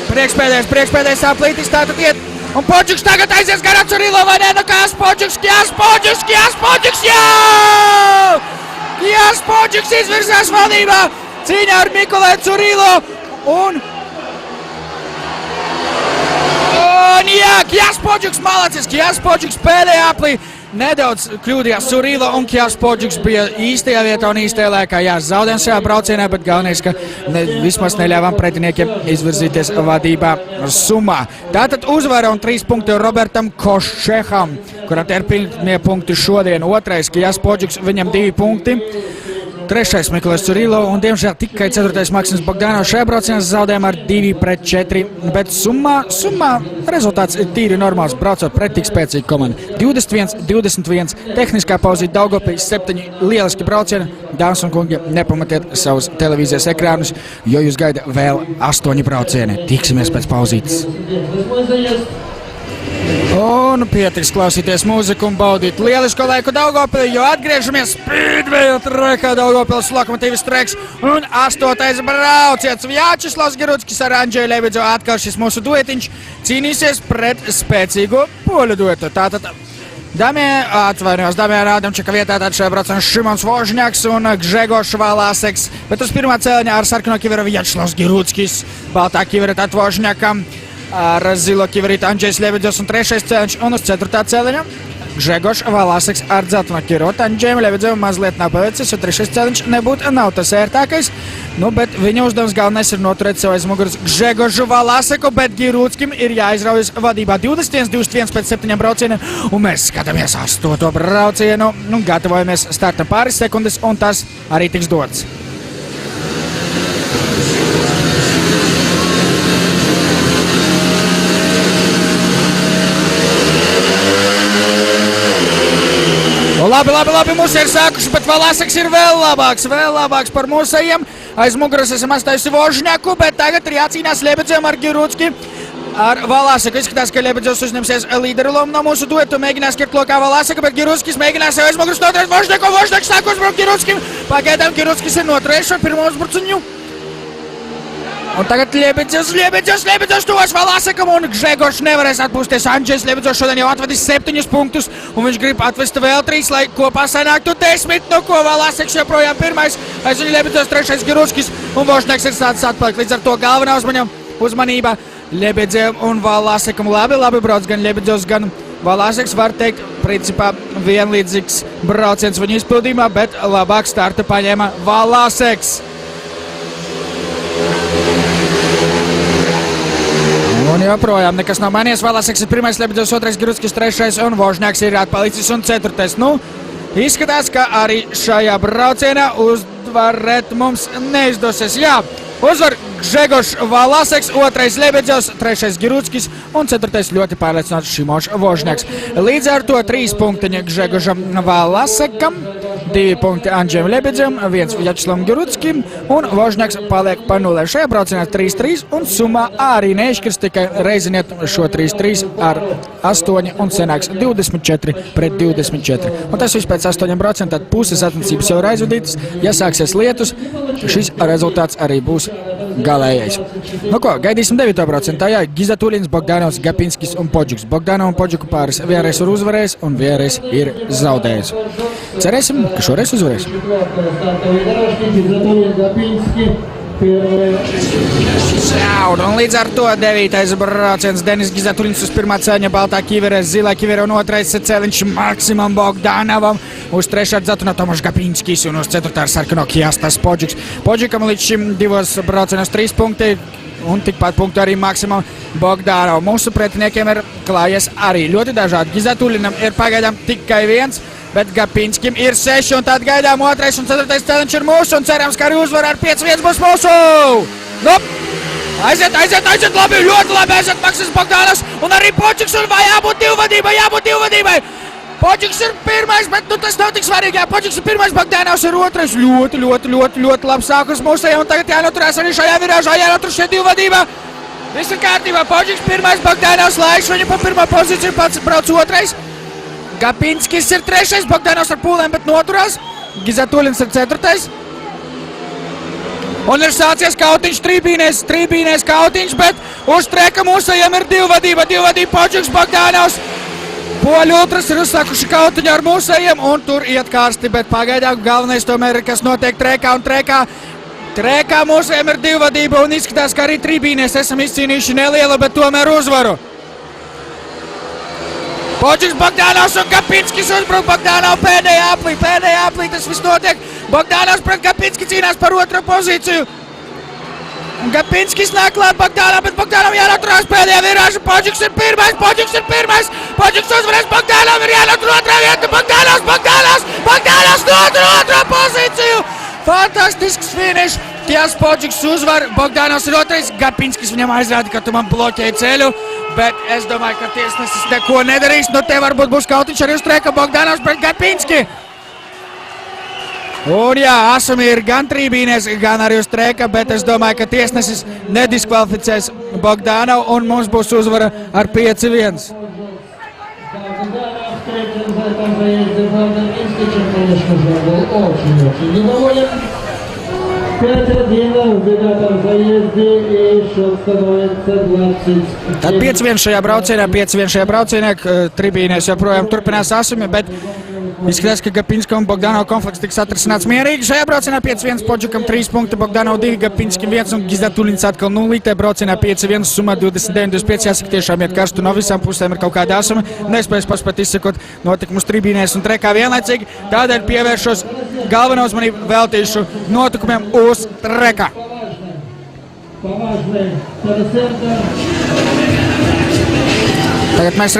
priekšpēdējais saplītis tātad iet, un Podžuks tagad aizies garā Curilo, vai ne? Kjās Podžuks, Kjās Podžuks izvirzās vadībā cīņā ar Mikolaju Curilo, un Kjās Podžuks malacis, Kjās Podžuks pēdējā aplī nedaudz kļūdījās Surilo un Kjārs Podžuks bija īstajā vietā un īstajā laikā. Jā, zaudējām šajā braucienā, bet galvenais, ka vismaz neļāvām pretiniekiem izvirzīties vadībā summā. Tātad uzvara un 3 punkti Robertam Koščeham, kuram tie ir pirmie punkti šodien. Otrais Kjārs Podžuks, viņam 2 punkti. Trešais Miklais Surilo un, diemžēl, tikai 4. Maksims Bogdanovs šajā braucienā zaudējām ar 2-4, bet summā rezultāts ir tīri normāls, braucot pret tik spēcīgu komandu. 21-21, tehniskā pauzīte Daugavpilī, 7 lieliski braucieni. Dāmas un kungi, nepamatiet savus televīzijas ekrānus, jo jūs gaida vēl 8 braucieni. Tiksimies pēc pauzītes. Un pietiks klausīties mūziku un baudīt lielisku laiku Daugavpilī, jo atgriežamies Speedway trekā Daugavpils Lokomotīvas treks un 8. brauciens. Vjačeslavs Giruckis ar Andžeju Lebedevu atkal šis mūsu duetiņš cīnīsies pret spēcīgu poļu duetu. Tātad Damiana Adamčaka vietā tad šajā braucienā Šimons Vožņaks un Gžegošs Valaseks, bet uz pirmā cēliņā ar sarkano kiveru Vjačeslavs Giruckis, baltā kivera tad Vožņakam, ar zilo kiverīti Andžejs Lebedevs un 3. cēliņš, un uz 4. cēliņa Gžegošs Valaseks ar dzelteno kiveru. Andžejam Lebedevam mazliet nav paveicis, jo 3. cēliņš nav tas ērtākais, bet viņa uzdevums galvenais ir noturēt sev aiz muguras Gžegošu Valaseku, bet Giruckim ir jāizraujas vadībā 21-21 pēc 7 braucieniem, un mēs skatāmies 8. braucienu, gatavojamies startam pāris sekundes, un tas arī tiks dots. Labi, mūsu ir sākuši, bet Valaseks ir vēl labāks par mūsējiem. Aiz muguras esam atstājusi Vožņaku, bet tagad ir jācīnās Lebedevam ar Girucki. Ar Valaseku izskatās, ka Lebedevs uzņemsies līderu lomu no mūsu duetu, mēģinās ķert lokā Valaseku, bet Giruckis mēģinās sev aiz muguras noturēt Vožņaku. Vožņaks sāk uzbrukt Giruckim. Pagaidām Giruckis ir noturējis šo pirmo uzbruciņu. Un tagad Lebedevs tuvās Valasekam, un Gžegošs nevarēs atpūsties. Andžejs Lebedevs šodien jau atvedis 7 punktus, un viņš grib atvest vēl 3, lai kopā sanāktu 10, no ko Valaseks joprojām pirmais, aiz viņa Lebedevs 3. Giruckis, un Vožņaks ir sācis atpalikt. Līdz ar to galvenā uzmanība Lebedevam un Valasekam. Labi brauc gan Lebedevs, gan Valaseks, var teikt, principā vienlīdzīgs brauciens viņu izpildījumā, bet labāk starta paņēma Valaseks. Un joprojām nekas nav mainījies. Valaseks ir 1, Lebedevs 2, Giruckis 3 un Vožņaks ir atpalicis un 4. Izskatās, ka arī šajā braucienā uzvarēt mums neizdosies. Jā, uzvar Gžegošs Valaseks, 2. Lebedevs, 3. Giruckis un 4. ļoti pārliecināts Šimons Vožņaks. Līdz ar to 3 punktiņi Gžegošam Valasekam, 2 punkti Andžejam Lebedevam, 1 Vjačeslavam Giruckim un Vožņaks paliek pa 0. Šajā braucienā 3-3 un summā arī neizšķirs, tikai reiziniet šo 3-3 ar 8 un senāks 24-24. Un tas viss pēc 8 braucieniem, tad puses attiecības jau ir aizvadītas. Ja sāksies lietus, šis rezultāts arī būs galējais. Gaidīsim 9. braucienu. Tā jā, Gizatulins, Bogdanovs, Gapinskis un Podžuks. Bogdanovu un Podžuku pāris vienreiz ir uzvarējis un vienreiz ir zaudējis. Cerēsim, ka šoreiz uzvarēs. Un līdz ar to 9. brauciens Denis Gizatulins uz 1. cēliņa baltā kivere, zilā kivere un 2. cēliņš Maksimam Bogdanovam, uz 3. dzelteno Tomašs Gapinskis un uz 4. ar sarkano Kjāstas Podžuks. Podžukam līdz šim 2 braucienos 3 punkti un tikpat punktu arī Maksimam Bogdanovam. Mūsu pretiniekiem ir klājies arī ļoti dažādi. Gizatulinam ir pagaidām tikai 1. Bet Gapinskim ir 6, un tad gaidām 2. un 4. cēliņš ir mūsu, un cerams, ka arī uzvar ar 5-1 būs mūsu! Aiziet, ļoti labi aiziet Maksims Bogdanovs, un arī Podžuks, un jābūt divu vadībai! Podžuks ir 1, bet tas nav tik svarīgi, jā, Podžuks ir 1, Bogdanovs ir 2, ļoti labi sākums mūsējiem, un tagad jānoturās arī šajā virāžā, jānotur šie 2 vadībā. Viss ir kārtībā, Podžuks 1, Bogdanovs laiž viņu pa 1. pozīciju, pats brauc 2. Gapinskis ir 3, Bogdanovs ar pūlēm, bet noturās. Gizatulins ir 4. Un ir sācies kautiņš, trībīnēs kautiņš, bet uz treka mūsējiem ir 2 vadība, Podžuks, Bogdanovs. Poļu ultras ir uzsākuši kautiņu ar mūsējiem, un tur iet karsti, bet pagaidām galvenais tomēr ir, kas notiek trekā, un trekā mūsējiem ir 2 vadība, un izskatās, ka arī trībīnēs esam izcīnījuši nelielu, bet tomēr uzvaru. Poģiks, Bogdanovs un Gapinskis uzbruk. Bogdanov pēdējā aplī, tas viss notiek. Bogdanovs pret Gapinski cīnās par otro pozīciju. Gapinskis nāk klāt Bogdanov, bet Bogdanov jānoturās pēdējā virāža. Poģiks ir pirmais. Poģiks uzvarēs, Bogdanov ir jānotur otrā vieta. Bogdanovs notur otro pozīciju. Fantastisks finišs. Kjās Poģiks uzvar, Bogdanovs ir otrais. Gapinskis viņam aizrāda, ka tu man bloķēji ceļu. Bet es domāju, ka tiesnesis neko nedarīs. Nu te varbūt būs kautiņš arī uz treka. Bogdanovs pret Gapinski. Un jā, Asumi ir gan trībīnēs, gan arī uz treka, bet es domāju, ka tiesnesis nediskvalificēs Bogdanovu un mums būs uzvara ar 5-1. Tad 5-1 šajā braucienā, tribīnēs joprojām turpinās Asumi, bet izskatās, ka Gapinska un Bogdanova konflikts tiks atrisināts mierīgi. Šajā braucienā 5-1, Poģikam 3 punkti, Bogdanova 2, Gapinskim 1 un Gizdatulins atkal 0. Braucienā 5-1, summa 29-25. Jāsaka, tiešām iet karstu no visām pusēm, ir kaut kāda Asuma. Nespējas paspēt izsekot notikumus tribīnēs un trekā vienlaicīgi. Tādēļ pievēršos galveno uzmanību veltīšu notikumiem uz treka. Tagad mēs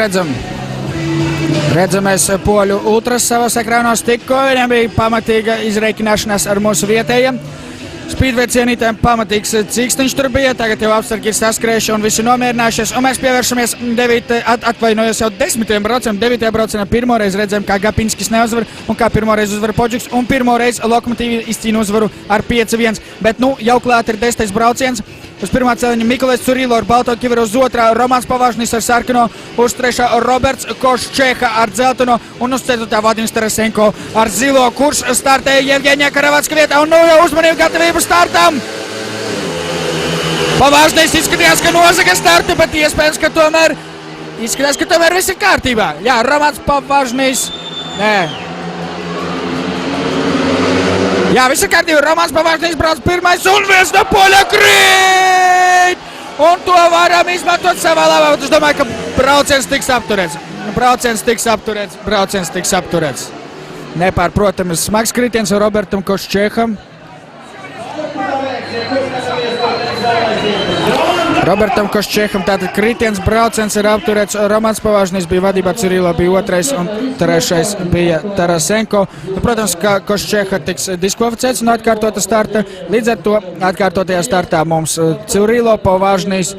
Redzamies poļu ultras savos ekrānos tikko, viņam bija pamatīga izreikināšanās ar mūsu vietējiem. Speedway cienītājiem pamatīgs cīkstiņš tur bija, tagad jau apstarki ir saskrējuši un visi nomierinājušies. Un mēs pievēršamies 10. braucienam, 9. braucienam pirmoreiz redzējām, kā Gapinskis neuzvar un kā pirmoreiz uzvar Poģiks un pirmoreiz Lokomotīvi izcīna uzvaru ar 5-1. Bet nu jau klāt ir 10. brauciens. Uz pirmā celiņa Mikulēs Curilo ar balto ķiveru, uz otrā Romāns Pavažnis ar sarkano, uz trešā Roberts Koščeha ar dzelteno un uz ceturtā Vadims Tarasenko ar zilo, kurš startēja Jevgeņa Karavatska vietā un nu jau uzmanību gatavību startam. Pavažnis izskatījās, ka nozaga startu, bet iespējams, ka tomēr viss ir kārtībā. Jā, Romāns Pavažnis, Jā, viss ir kārtībā. Romāns Pavažnis brauc pirmais un viens no poļa krīt! Un to varam izmantot savā labā. Es domāju, ka brauciens tiks apturēts. Nepārprotams, smags kritiens Robertam Koščeham. Robertam Koščeham tātad kritiens, brauciens ir apturēts. Romāns Pavažnis bija vadībā, Cirilo bija otrais un trešais bija Tarasenko. Protams, ka Koščeha tiks diskvalificēts no atkārtota starta. Līdz ar to atkārtotajā startā mums Cirilo, Pavažnis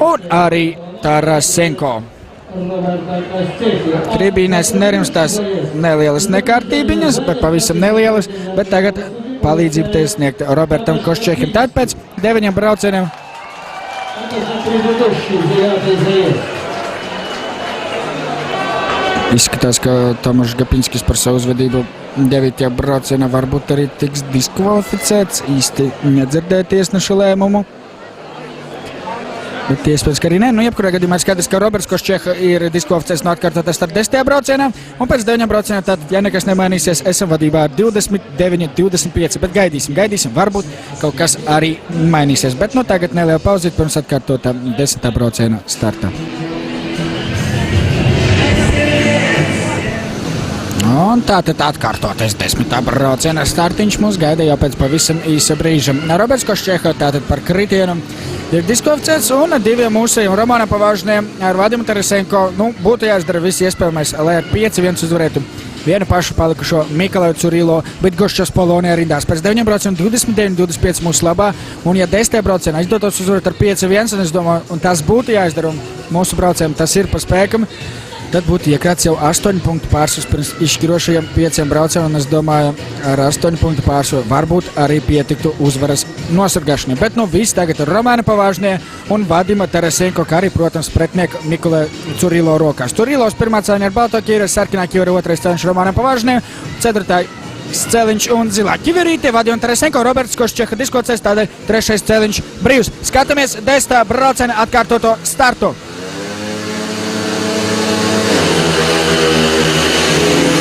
un arī Tarasenko. Tribīnēs nerimstās nelielas nekārtībiņas, bet pavisam nelielas, bet tagad palīdzību te sniegt Robertam Koščeham. Tad pēc 9 braucieniem izskatās, ka Tomašs Gapinskis par savu uzvedību 9. braucienā varbūt arī tiks diskvalificēts. Īsti nedzirdēja tiesneša lēmumu. Bet iespējams, ka arī ne. Jebkurā gadījumā skaidrs, ka Roberts Koščeha ir diskvalificēts no atkārtotās starta 10. braucienā. Un pēc 9 braucienā, tātad, ja nekas nemainīsies, esam vadībā ar 29-25. Bet gaidīsim, varbūt kaut kas arī mainīsies. Bet tagad neliela pauzīt pirms atkārtotā 10. brauciena starta. Un tātad atkārtoties 10. brauciena startiņš mūs gaida jau pēc pavisam īsa brīža. Roberts Koščeha tātad par kritienu ir diskvalificēts un 2 mūsējiem Romānam Pavažniem ar Vadimu Tarasenko būtu jāizdara viss iespējamais, lai ar 5-1 uzvarētu vienu pašu palikušo Mikulēju Curilo, bet Goščas Polonijā rindās. Pēc 9 braucieniem 29-25 mūsu labā, un ja 10. braucienā izdotos uzvarēt ar 5-1, un es domāju, un tas būtu jāizdara, un mūsu braucieniem tas ir pa spēkam, tad būtu iekrāts jau 8 punktu pārsvars pirms izšķirošajiem 5 braucieniem, un es domāju, ar 8 punktu pārsvaru varbūt arī pietiktu uzvaras nosargāšanai. Bet viss tagad ir Romāna Pavažnie un Vadima Tarasenko, kā arī, protams, pretnieku Mikulēju Curilo rokās. Curilos pirmā cēliņa ar balto ķīra, sarkanā ķīra, otrais cēliņš Romānam Pavažnie, ceturtā cēliņš un zilā ķiverīte, Vadima Tarasenko, Roberts Koščeha diskvalificēts, tādēļ trešais cēliņš brīvs. Skatāmies 10. brauciena atkārtoto startu.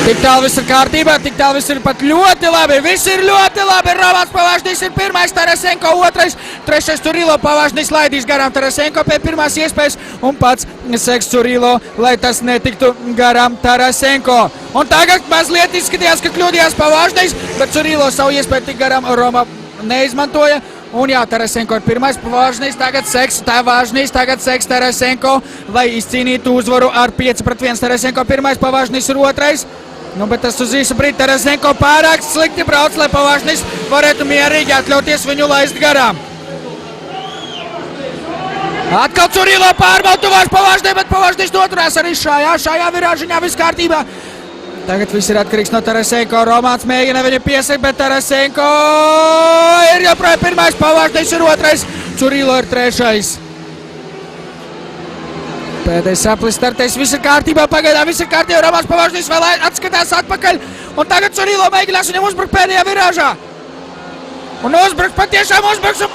Tik tālu viss ir kārtībā, tik tālu viss ir pat ļoti labi. Viss ir ļoti labi. Romanis Pavažnis ir pirmais, Tarasenko otrais, trešais Curilo. Pavažnis laidīs garām Tarasenko pie pirmās iespējas un pats seks Curilo, lai tas netiktu garām Tarasenko. Un tagad mazliet izskatījās, ka kļūdījās Pavažnis, bet Curilo savu iespēju tik garām Roma neizmantoja. Un jā, Tarasenko ir pirmais, Pavažnis tagad seks, Tarasenko, lai izcīnītu uzvaru ar 5-1. Tarasenko pirmais, Pavažnis ir otrais. Nu, bet tas uz īsu brīdi Tarasenko pārāk slikti brauc, lai Pavažnis varētu mierīgi atļauties viņu laist garām. Atkal Curilo pārbauda tuvās Pavažnai, bet Pavažnis noturās arī šajā virāžiņā viss kārtībā. Tagad viss ir atkarīgs no Tarasenko. Romāns mēģina viņu piesakt, bet Tarasenko ir joprojām pirmais, Pavažnis ir otrais, Curilo ir trešais. Pēdējais saplis startēs, viss ir kārtībā, pagaidām viss ir kārtībā, Romāns Pavažnis vēl atskatās atpakaļ, un tagad Curilo mēģinās viņam uzbrukt pēdējā virāžā. Un uzbruks, patiešām uzbruks, un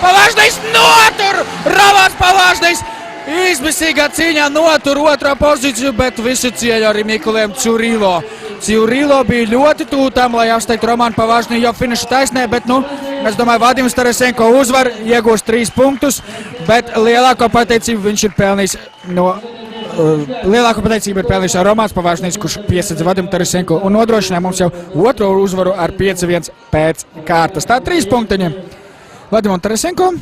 Pavažnis notur! Romāns Pavažnis izmisīgā cīņā notur otro pozīciju, bet visi cieļa arī Mikulēm Curilo. Curilo bija ļoti tūtām, lai apsteigtu Romānu Pavažni jau finiša taisnē, bet, es domāju, Vadims Tarasenko uzvar, iegūs 3 punktus, bet lielāko pateicību viņš ir pelnījis Romāns Pavažnis, kurš piesedz Vadimu Tarasenko un nodrošināja mums jau otro uzvaru ar 5-1 pēc kārtas. Tā 3 punktiņi Vadimam Tarasenko.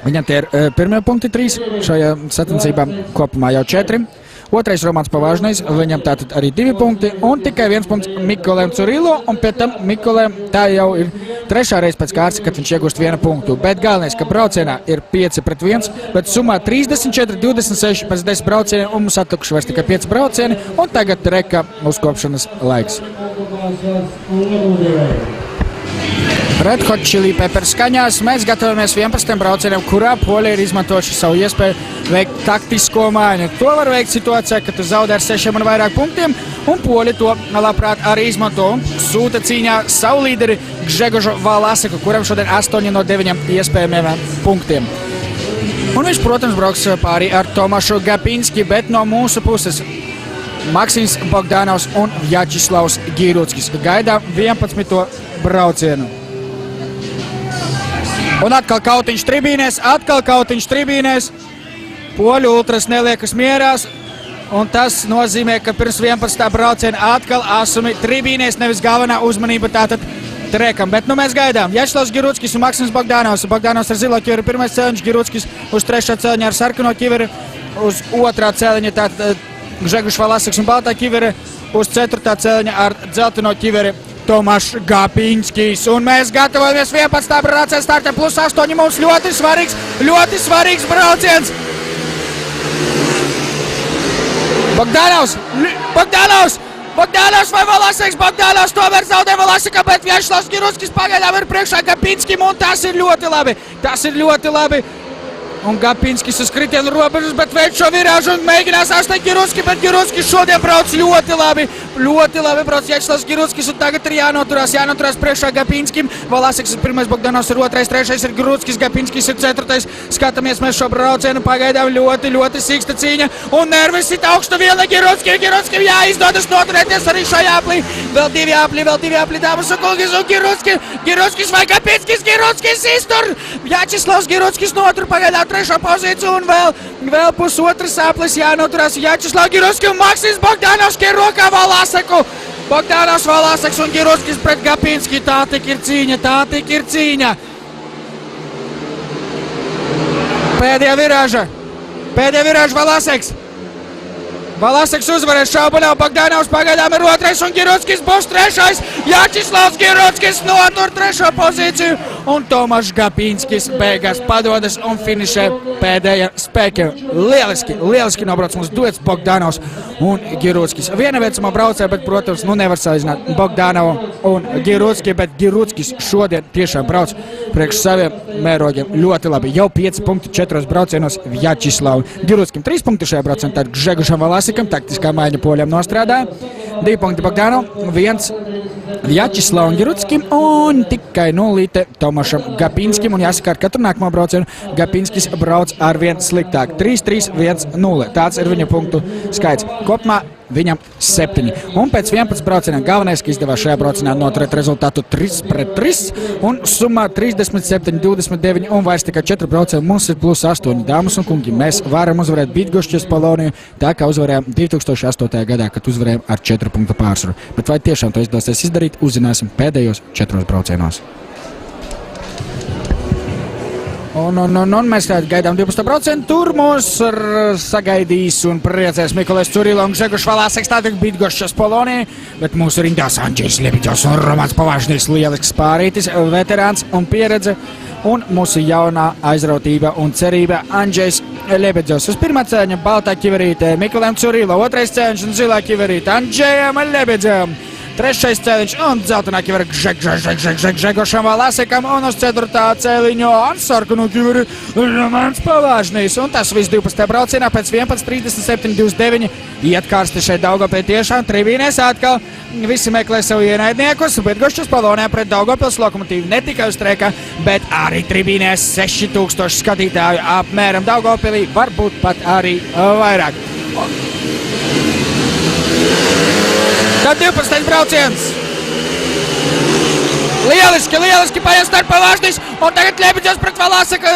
Viņam tie ir pirmie punkti 3, šajā sacensībā kopumā jau 4. Otrais Romāns Pavažnis, viņam tātad arī 2 punkti un tikai 1 punkts Mikulēm Curilo, un pie tam Mikulēm tā jau ir 3. reize pēc kārtas, kad viņš iegūst 1 punktu. Bet galvenais, ka braucienā ir 5-1, bet summā 34-26 pēc 10 braucieniem, un mums atlikuši vairs tikai 5 braucieni, un tagad reka uzkopšanas laiks. Red Hot Chili Peppers skaņās mēs gatavamies 11. braucieniem, kurā Polija ir izmantojuši savu iespēju veikt taktisko maiņu. To var veikt situācijā, kad tu zaudē ar 6 un vairāk punktiem, un Polija to labprāt arī izmanto un sūta cīņā savu līderi Gžegožu Valaseku, kuram šodien 8 no 9 iespējamiem punktiem. Un viņš, protams, brauks pārī ar Tomašu Gapinski, bet no mūsu puses Maksims Bogdanovs un Vjačeslavs Giruckis gaidām 11. braucienu. Un atkal kautiņš tribīnēs, Poļu ultras neliekas mierās, un tas nozīmē, ka pirms 11. brauciena atkal asumi tribīnēs, nevis galvenā uzmanība tātad trekam. Bet mēs gaidām Vjačeslavs Giruckis un Maksims Bogdanovs. Bogdanovs ar zilo ķiveri pirmais cēliņš, Giruckis uz 3. cēliņa ar sarkano ķiveri, uz 2. cēliņa tātad Gžegožs Valaseks un baltā ķiveri, uz 4. cēliņa ar dzelteno ķiveri Tomašs Gapinskis. Un mēs gatavojamies 11. brauciena startā +8. Mums ļoti svarīgs brauciens. Bogdanovs vai Valaseks? Bogdanovs tomēr zaudē Valasekam, bet Vjačeslavs Giruckis pagaidām ir priekšā Gapinskim, un tas ir ļoti labi. Un Gapinskis uz kritienu robežas, bet veic šo virāžu un mēģinās atstāt Girucki, bet Giruckis šodien brauc ļoti labi brauc Vjačeslavs Giruckis, un tagad ir jānoturās priekšā Gapinskim. Valaseks ir 1, Bogdanovs ir 2, 3 ir Giruckis, Gapinskis ir 4. Skatāmies mēs šo braucienu, pagaidām ļoti sīksta cīņa, un nervis sit augstu vilna Giruckim jāizdodas noturēties arī šajā aplī. Vēl divi apli, dāmas un kungi, un Giruckis vai Gapinskis, Giruckis iztur. Vjačeslavs Giruckis notur pagaidām 3. pozīciju, un vēl pusotras aplis jānoturās Vjačeslavs Giruckis un Maksims Bogdanovs, ir rokā Valaseku. Bogdanovs, Valaseks un Giruckis pret Gapinski. Tā tik ir cīņa. Pēdējā virāža Valaseks uzvarēs, šaubu nav, Bogdanovs pagaidām ir 2. un Giruckis būs 3. Vjačeslavs Giruckis notur 3. pozīciju, un Tomašs Gapinskis beigās padodas un finišē pēdējā spēkiem. Lieliski nobrauc mums duets Bogdanovs un Giruckis. Viena veicamā braucē, bet, protams, nevar salīdzināt Bogdanovu un Girucki, bet Giruckis šodien tiešām brauc priekš saviem mērogiem ļoti labi. Jau 5 punkti 4 braucienos Vjačeslavam Giruckim, 3 punkti šajā braucienā, tad Gžegožam Valasekam, taktiskā maiņa Poļiem nostrādāja. 2 punkti Bogdanovam, 1 Vjačeslavam Giruckim un tikai 0 Tomašam Gapinskim. Un jāsaka, ar katru nākamo braucienu Gapinskis brauc arvien sliktāk. 3-3-1-0. Tāds ir viņa punktu skaits. Kopumā viņam 7. Un pēc 11 braucieniem galvenais, ka izdevās šajā braucienā noturēt rezultātu 3-3 un summā 37-29 un vairs tikai 4 braucieni. Mums ir +8, dāmas un kungi. Mēs varam uzvarēt Bydgošķas Poloniju, tā kā uzvarējām 2008. gadā, kad uzvarējām ar 4 punktu pārsvaru. Bet vai tiešām to izdosies izdarīt, uzzināsim pēdējos 4 braucienos. Un mēs gaidām 12. braucienu. Tur mūs sagaidīs un priecēs Mikolais Curilo un Gžegošs Valaseks, tātad Bydgošķas Polonija, bet mūsu rindās Andžejs Ļebeģovs un Romans Pavažnijs, lielisks pārītis, veterāns un pieredze, un mūsu jaunā aizrautība un cerība Andžejs Ļebeģovs. Uz pirmā cēņa baltā ķiverīte Mikolajam Curilo, otrais cēņš un zilā ķiverīte Andžejam Ļebeģovam. Trešais cēliņš un dzeltenā ķivera Gžegošam Valasekam un uz 4. cēliņu un sarkanu ķiveri Romans Pavažnijs. Un tas viss 12. braucienā pēc 11.37.29 iet karsti šeit Daugavpilī tiešām tribīnēs atkal. Visi meklē savu ienaidniekus, bet Bydgošķas Polonijā pret Daugavpils Lokomotīvu ne tikai uz treka, bet arī tribīnēs 6000 skatītāju apmēram Daugavpilī, varbūt pat arī vairāk. Tad 12. brauciens. Lieliski paies starp Pavažnijs un tagad Ļebeģovs pret Valaseku.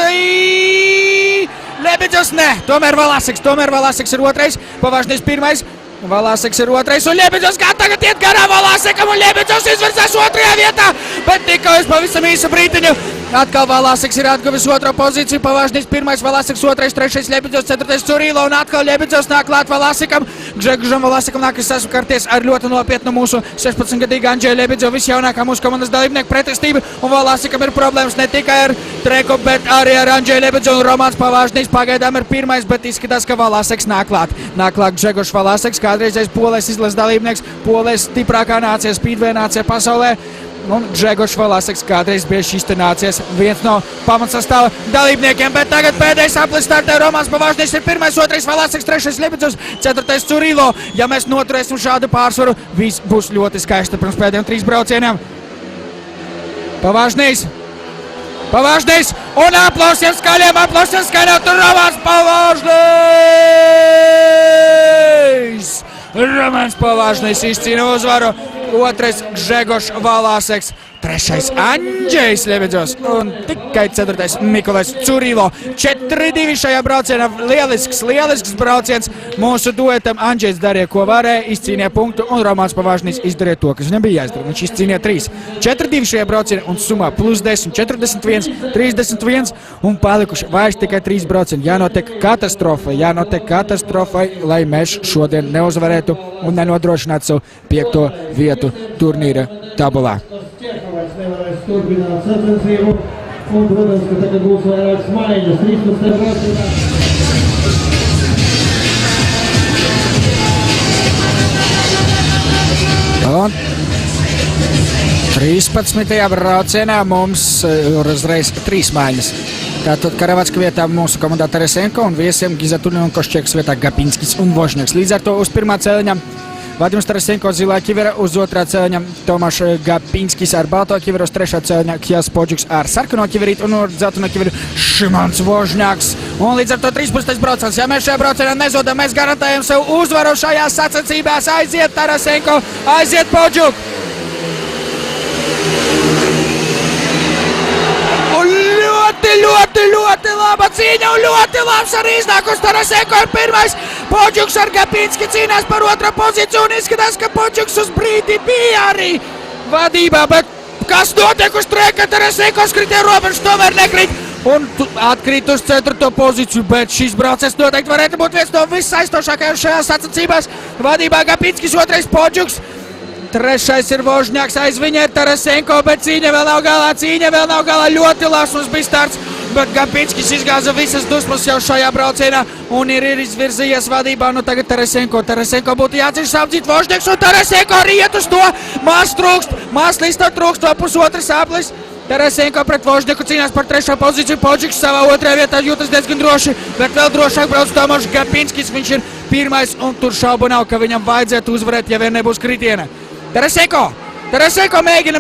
Ļebeģovs ne, tomēr Valaseks ir otrais, Pavažnijs pirmais. Valaseks ir otrais un Ļebeģovs kā tagad iet garā Valasekam un Ļebeģovs izvirzās 2. vietā, bet tikai uz pavisam īsu brītiņu. Atkal Valaseks ir atguvis 2. pozīciju, Pavažnijs 1, Valaseks 2, 3, Ļebeģovs 4, Curilo un atkal Ļebeģovs nāk klāt Valasekam. Gžegožam Valasekam nākas saskarties ar ļoti nopietnu mūsu 16-gadīgu Andžeju Ļebeģovu, visjaunākā mūsu komandas dalībnieku pretestību, un Valasekam ir problēmas ne tikai ar treku, bet arī ar Andžeju Ļebeģovu un Romans Pavažnijs pagaidām ir pirmais, bet izskatās, ka Valaseks nāk klāt. Nāk klāt Gžegožs Valaseks, kādreizais Polijas izlases dalībnieks, Polijas stiprākā nācija, speedway nācija pasaulē. Un Gžegošs Valaseks kādreiz bija šīs te nācies viens no pamatsastāva dalībniekiem, bet tagad pēdējais aplis startē Romans Pavažnijs ir 1, 2, Valaseks, 3, Ļebeģovs, 4. Curilo. Ja mēs noturēsim šādu pārsvaru, viss būs ļoti skaisti pirms pēdējiem 3 braucieniem. Pavažnijs un aplausiem skaļiem, tur Romans Pavažnijs izcīna uzvaru. 2. Gžegošs Valaseks, 3. Andžejs Ļebeģovs un tikai 4. Mikolais Curilo. 4-2 šajā braucienā. Lielisks brauciens mūsu duetam. Andžejs darīja, ko varēja, izcīnīja punktu, un Romans Pavažnijs izdarīja to, kas viņam bija jāizdara. Viņš izcīnīja 3. 4-2 šajā braucienā un summā +10, 41, 31 un palikuši vairs tikai 3 braucieni. Jānotiek katastrofai, lai mēs šodien neuzvarētu un nenodrošinātu savu 5. vietu turnīra tabulā. Nevarēs turpināt sacensību, un, protams, ka tagad būs vairākas maiņas. 13. braucienā. Un 13. braucienā mums uzreiz 3 maiņas. Tātad Karavacka vietā mūsu komandā Tarasenko un viesiem Gizatulin un Koščēkas vietā Gapinskis un Vožņaks. Līdz ar to uz pirmā cēliņa Vadims Tarasenko zilā ķivera, uz 2. cēliņa Tomaš Gapinskis ar balto ķiveru, uz 3. cēliņa Kjels Podžuks ar sarkano ķiverīti un uz dzelteno ķiveru Šimons Vožņaks. Un līdz ar to 13. brauciens. Ja mēs šajā braucienā nezodam, mēs garantējam sev uzvaru šajās sacensībās. Aiziet Tarasenko, aiziet Podžuk! Ļoti laba cīņa un ļoti labs arī iznākums. Tarasenko ir pirmais, Podžuks ar Gapinski cīnās par 2. pozīciju un izskatās, ka Podžuks uz brīdi bija arī vadībā, bet kas notiek uz treka? Tarasenko skritie robežas, tomēr nekrīt un atkrīt uz 4. pozīciju, bet šis brauciens noteikti varētu būt viens no visaistošākajiem šajās sacensībās. Vadībā Gapinskis, 2. Podžuks. 3. ir Vožņaks, aiz viņa ir Tarasenko, bet cīņa vēl nav galā, ļoti labs mums bija starts, bet Gapinskis izgāza visas dusmas jau šajā braucienā un ir izvirzījies vadībā, nu tagad Tarasenko būtu jāceļas apdzīt Vožņaks un Tarasenko arī iet uz to, maz līsto trūkst, to pusotras aplis. Tarasenko pret Vožņaku cīnās par 3. pozīciju, Podžuks savā 2. vietā jūtas diezgan droši, bet vēl drošāk brauc Tomašs Gapinskis, viņš ir pirmais un tur šaubu nav, ka viņam vajadzētu uzvarēt, ja vien nebūs kritiena. Tarasenko mēģina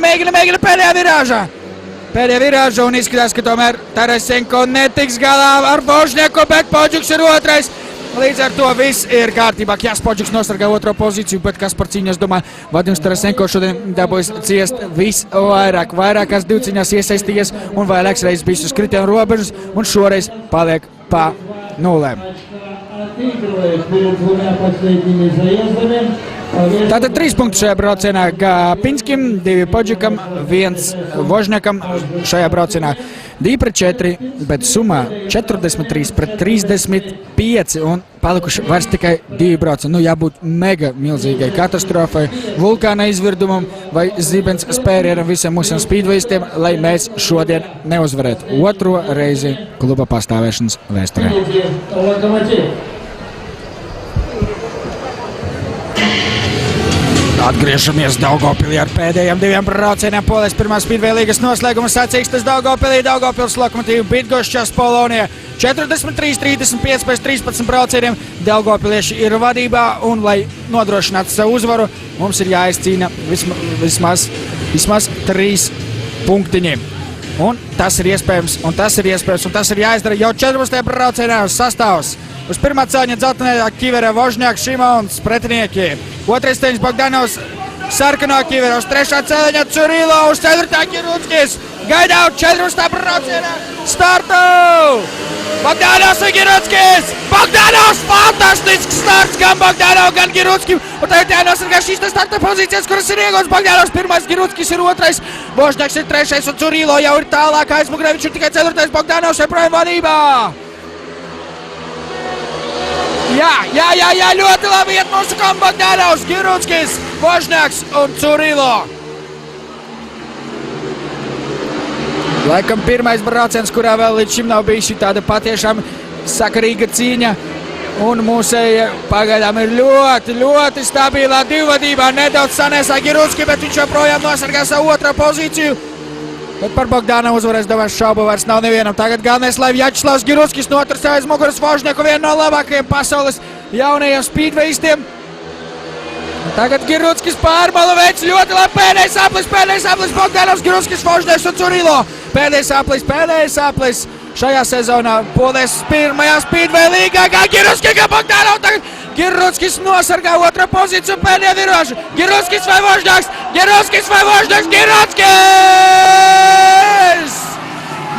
pēdējā virāžā un izskatās, ka tomēr Tarasenko netiks galā ar Vožņaku, bet Podžuks ir 2. Līdz ar to viss ir kārtībā. Kjas Podžiks nosargā otro pozīciju, bet kas par cīņu, es domāju, Vadims Tarasenko šodien dabūjis ciest visvairāk. Vairākās divcīņās iesaistījies un vairākas reizes bijis uz kritienu robežas un šoreiz paliek pa nulēm. Tātad 3 punkti šajā braucienā Gapinskim, 2 Podžikam, 1 Vožņakam šajā braucienā 2-4, bet summā 43-35 un palikuši vairs tikai 2 braucieni. Jābūt mega milzīgai katastrofai, vulkāna izvirdumam vai zibens spērieram visiem mūsiem speedwayistiem, lai mēs šodien neuzvarētu otro reizi kluba pastāvēšanas vēsturē. Atgriežamies Daugavpilī ar pēdējiem 2 braucieniem. Polijas pirmā speedway līgas noslēguma sacīkstes Daugavpilī. Daugavpils Lokomotīva Bydgoščas Polonija 43-35 pēc 13 braucieniem. Daugavpilieši ir vadībā un, lai nodrošinātu savu uzvaru, mums ir jāizcīna vismaz 3 punktiņi. Un tas ir iespējams, un tas ir jāizdara jau 14. braucienā sastāvs. Uz pirmā cēļņa dzeltenējā Kivera Vožņāk Šimons pretinieki. 2. cēļņas Bogdanovs sarkanā Kivera. Uz 3. cēļņa Curilo. Uz 4. Girutskis. Gaidā 14. braucienā startu! Bogdanovs un Girutskis! Bogdanovs! Fantastisks starts gan Bogdanov, gan Girutskim. Un tagad jānosargā šīs starta pozīcijas, kuras ir iegūts. Bogdanovs 1, Girutskis ir 2, Vožņāks ir 3 un Curilo jau ir tālāk aizmugurē. Viņš ir tikai 4. Bogdanovs joprojām vadībā. Jā, ļoti labi iet mūsu komanda Bogdanovs, Girutskis, Vožņāks un Curilo. Laikam pirmais brauciens, kurā vēl līdz šim nav bijis tāda patiešām sakarīga cīņa. Un mūsēja pagaidām ir ļoti stabilā divvadībā. Nedaudz sanēsā Girutski, bet viņš joprojām nosargā savu otro pozīciju. Bet par Bogdanovu uzvarēs domāju šaubu vairs nav nevienam. Tagad galvenais, lai Vjačeslavs Girutskis noturs aiz muguras Vožņaku, vienu no labākajiem pasaules jaunajiem speedwayistiem. Tagad Girutskis pārbalu veids ļoti labi. Pēdējais aplis Bogdanovs, Girutskis, Vožņaks un Curilo. Pēdējais aplis šajā sezonā Polijas pirmajā speedway līgā. Kā Girutskis, kā Bogdanov. Tagad Girutskis nosargā otro pozīciju pēdējā virāža. Girutskis vai Vožņaks? Girutskis!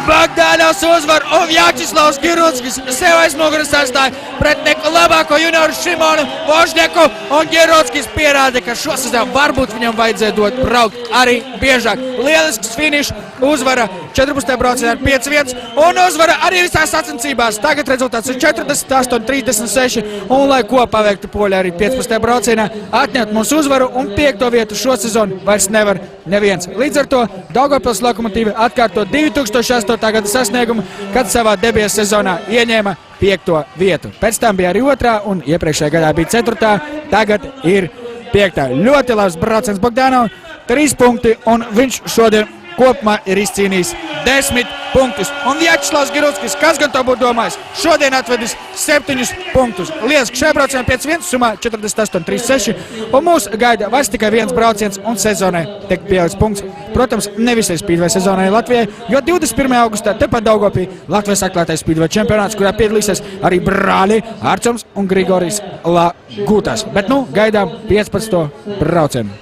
Bogdanovs uzvar un Vjačeslavs Girutskis sev aiz muguras atstāja pretinieku labāko junioru Šimonu Vožņaku, un Girutskis pierāda, ka šo sezonu varbūt viņam vajadzēja dot braukt arī biežāk. Lielisks finišs, uzvara 14. braucienā ar 5-1 un uzvara arī visās sacensībās. Tagad rezultāts ir 48-36 un, lai ko paveiktu poļi arī 15. braucienā, atņemt mūsu uzvaru un 5. vietu šo sezonu vairs nevar neviens. Līdz ar to Daugavpils Lokomotīva atkārto 2008. gada sasniegumu, kad savā debijas sezonā ieņēma 5. vietu. Pēc tam bija arī 2. un iepriekšējā gadā bija 4. Tagad ir 5. Ļoti labs brauciens Bogdanov, 3 punkti, un viņš šodien kopumā ir izcīnījis 10 punktus. Un Vjačeslavs Girutskis, kas gan to būtu domājis, šodien atvedis 7 punktus. Lieliski šajā braucienā 5-1, summā 48-36, un mūs gaida vairs tikai 1 brauciens un sezonai tiek pielikts punkts. Protams, ne visai speedway sezonai Latvijai, jo 21. augustā tepat Daugavpilī Latvijas atklātais speedway čempionāts, kurā piedalīsies arī brāļi Arčuns un Grigorijs Lagutas. Bet gaidām 15. braucienu.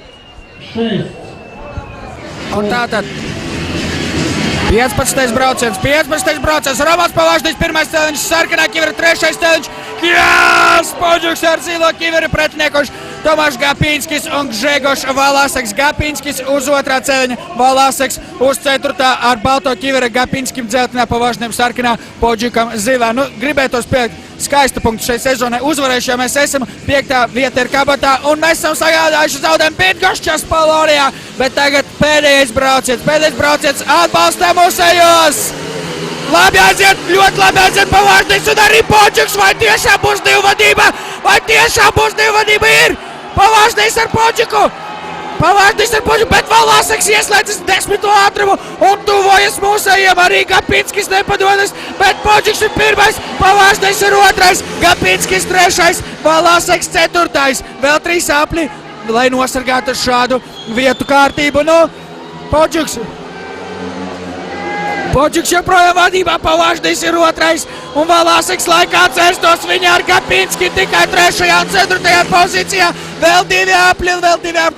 Un tātad 15. brauciens, Romanis Pavaždis, 1. cēliņš, sarkanā Kivera, 3. cēliņš, Kjas Podžiks ar zilo Kivera pretiniekuši Tomašs Gapinskis un Gžegošs Valaseks. Gapinskis uz 2. cēliņa, Valaseks uz 4. ar balto Kivera, Gapinskim dzeltenā, Pavaždim sarkanā, Podžikam zilā. Gribētos pielikt skaistu punktu šai sezonai. Uzvarējuši, jo mēs esam 5. vieta ir kabatā un mēs esam sagādājuši zaudējumu Bydgoščas Polonijā. Bet tagad pēdējais brauciens atbalstā mūsējos. Labi aiziet, ļoti labi aiziet Pavaždis un arī Podžiks. Vai tiešām būs divvadība? Ir Pavaždis ar Podžiku, bet Valaseks ieslēdzis 10. ātrumu un tuvojas mūsējiem. Arī Gapinskis nepadodas, bet Podžiks ir 1, Pavaždis ir 2, Gapinskis 3, Valaseks 4. Vēl 3 apli, lai nosargātu šādu vietu kārtību. Podžiks Podžiks joprojām vadībā, Pavažnis ir otrais, un Valāsiks laikā censtos viņa ar Gapinski tikai 3. un 4. pozīcijā. Vēl divi apli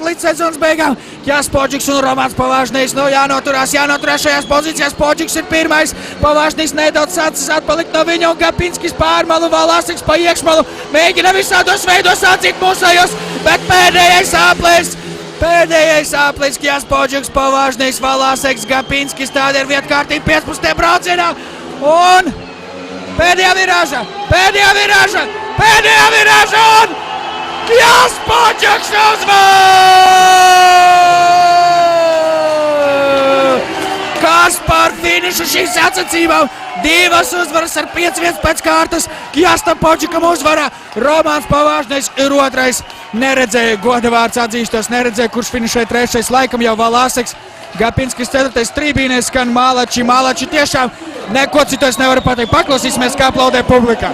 līdz sezonas beigām. Kjas Podžiks un Romāns Pavažnis, nu jānoturās šajās pozīcijās. Podžiks ir pirmais, Pavažnis nedaudz sācis atpalikt no viņa, un Gapinskis pārmalu, Valāsiks pa iekšmalu. Mēģina visādos veidos atzīt mūsējos, bet pēdējais aplis, Kjas Podžiks, Pavažnis, Valāsiks, Gapinskis, tāda ir vieta kārtība 15. braucienā. Un pēdējā virāža, un Kjas Podžiks uzvar! Kas par finišu šīs sacensībām? 2 uzvaras ar 5-1 pēc kārtas. Kjastam Podžikam uzvarā. Romāns Pavažnis ir otrais. Neredzēja, goda vārds atzīstos, neredzēja, kurš finišēja 3. Laikam jau Valāsiks. Gapinskis 4. trībīnē skan Malači tiešām neko citu es nevaru pateikt. Paklausīsimies, kā aplaudē publikā.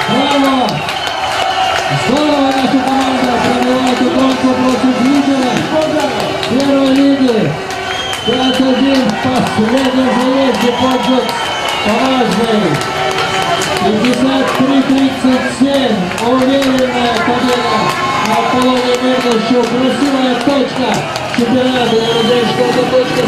Браво! Здорово наша команда пробивает гонку против лидера. Первый лидер. 5-1 в последнем заезде Podžiks Pavažnis. 53-37. Уверенная победа. Аполлония Мирновичу. Красивая точка. Чемпионата. Я надеюсь, что эта точка...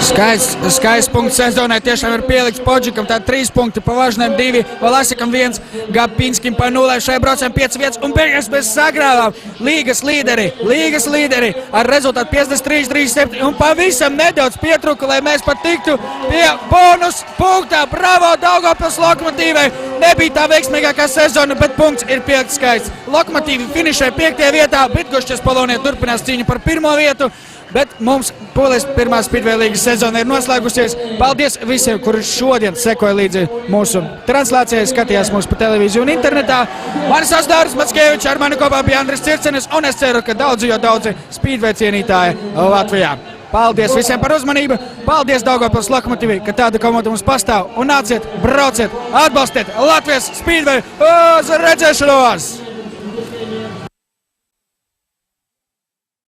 Skaists punkts sezonai tiešām ir pielikts Podžikam, tā 3 punkti, Pavažnim 2, Valāsikam 1, Gapinskim pa 0, šai braucam 5 vietas un beigās bez sagrāvām. Līgas līderi ar rezultātu 53-37 un pavisam nedaudz pietruka, lai mēs pat tiktu pie bonus punktā. Bravo Daugavpils Lokomotīvai! Nebija tā veiksmīgākā sezona, bet punkts ir pielikts skaists. Lokomotīvi finišē 5. vietā, Bitgošķas Polonija turpinās cīņu par 1. vietu. Bet mums Polijas pirmā Speedway līgas sezona ir noslēgusies. Paldies visiem, kuri šodien sekoja līdzi mūsu translācijai, skatījās mūsu pa televīziju un internetā. Mani sauc Dāris Mackevičs, ar mani kopā bija Andris Circenis, un es ceru, ka daudzi Speedway cienītāji Latvijā. Paldies visiem par uzmanību, paldies Daugavpils Lokomotīvai, ka tāda komanda mums pastāv. Un nāciet, brauciet, atbalstiet Latvijas Speedway uz redzēšanos!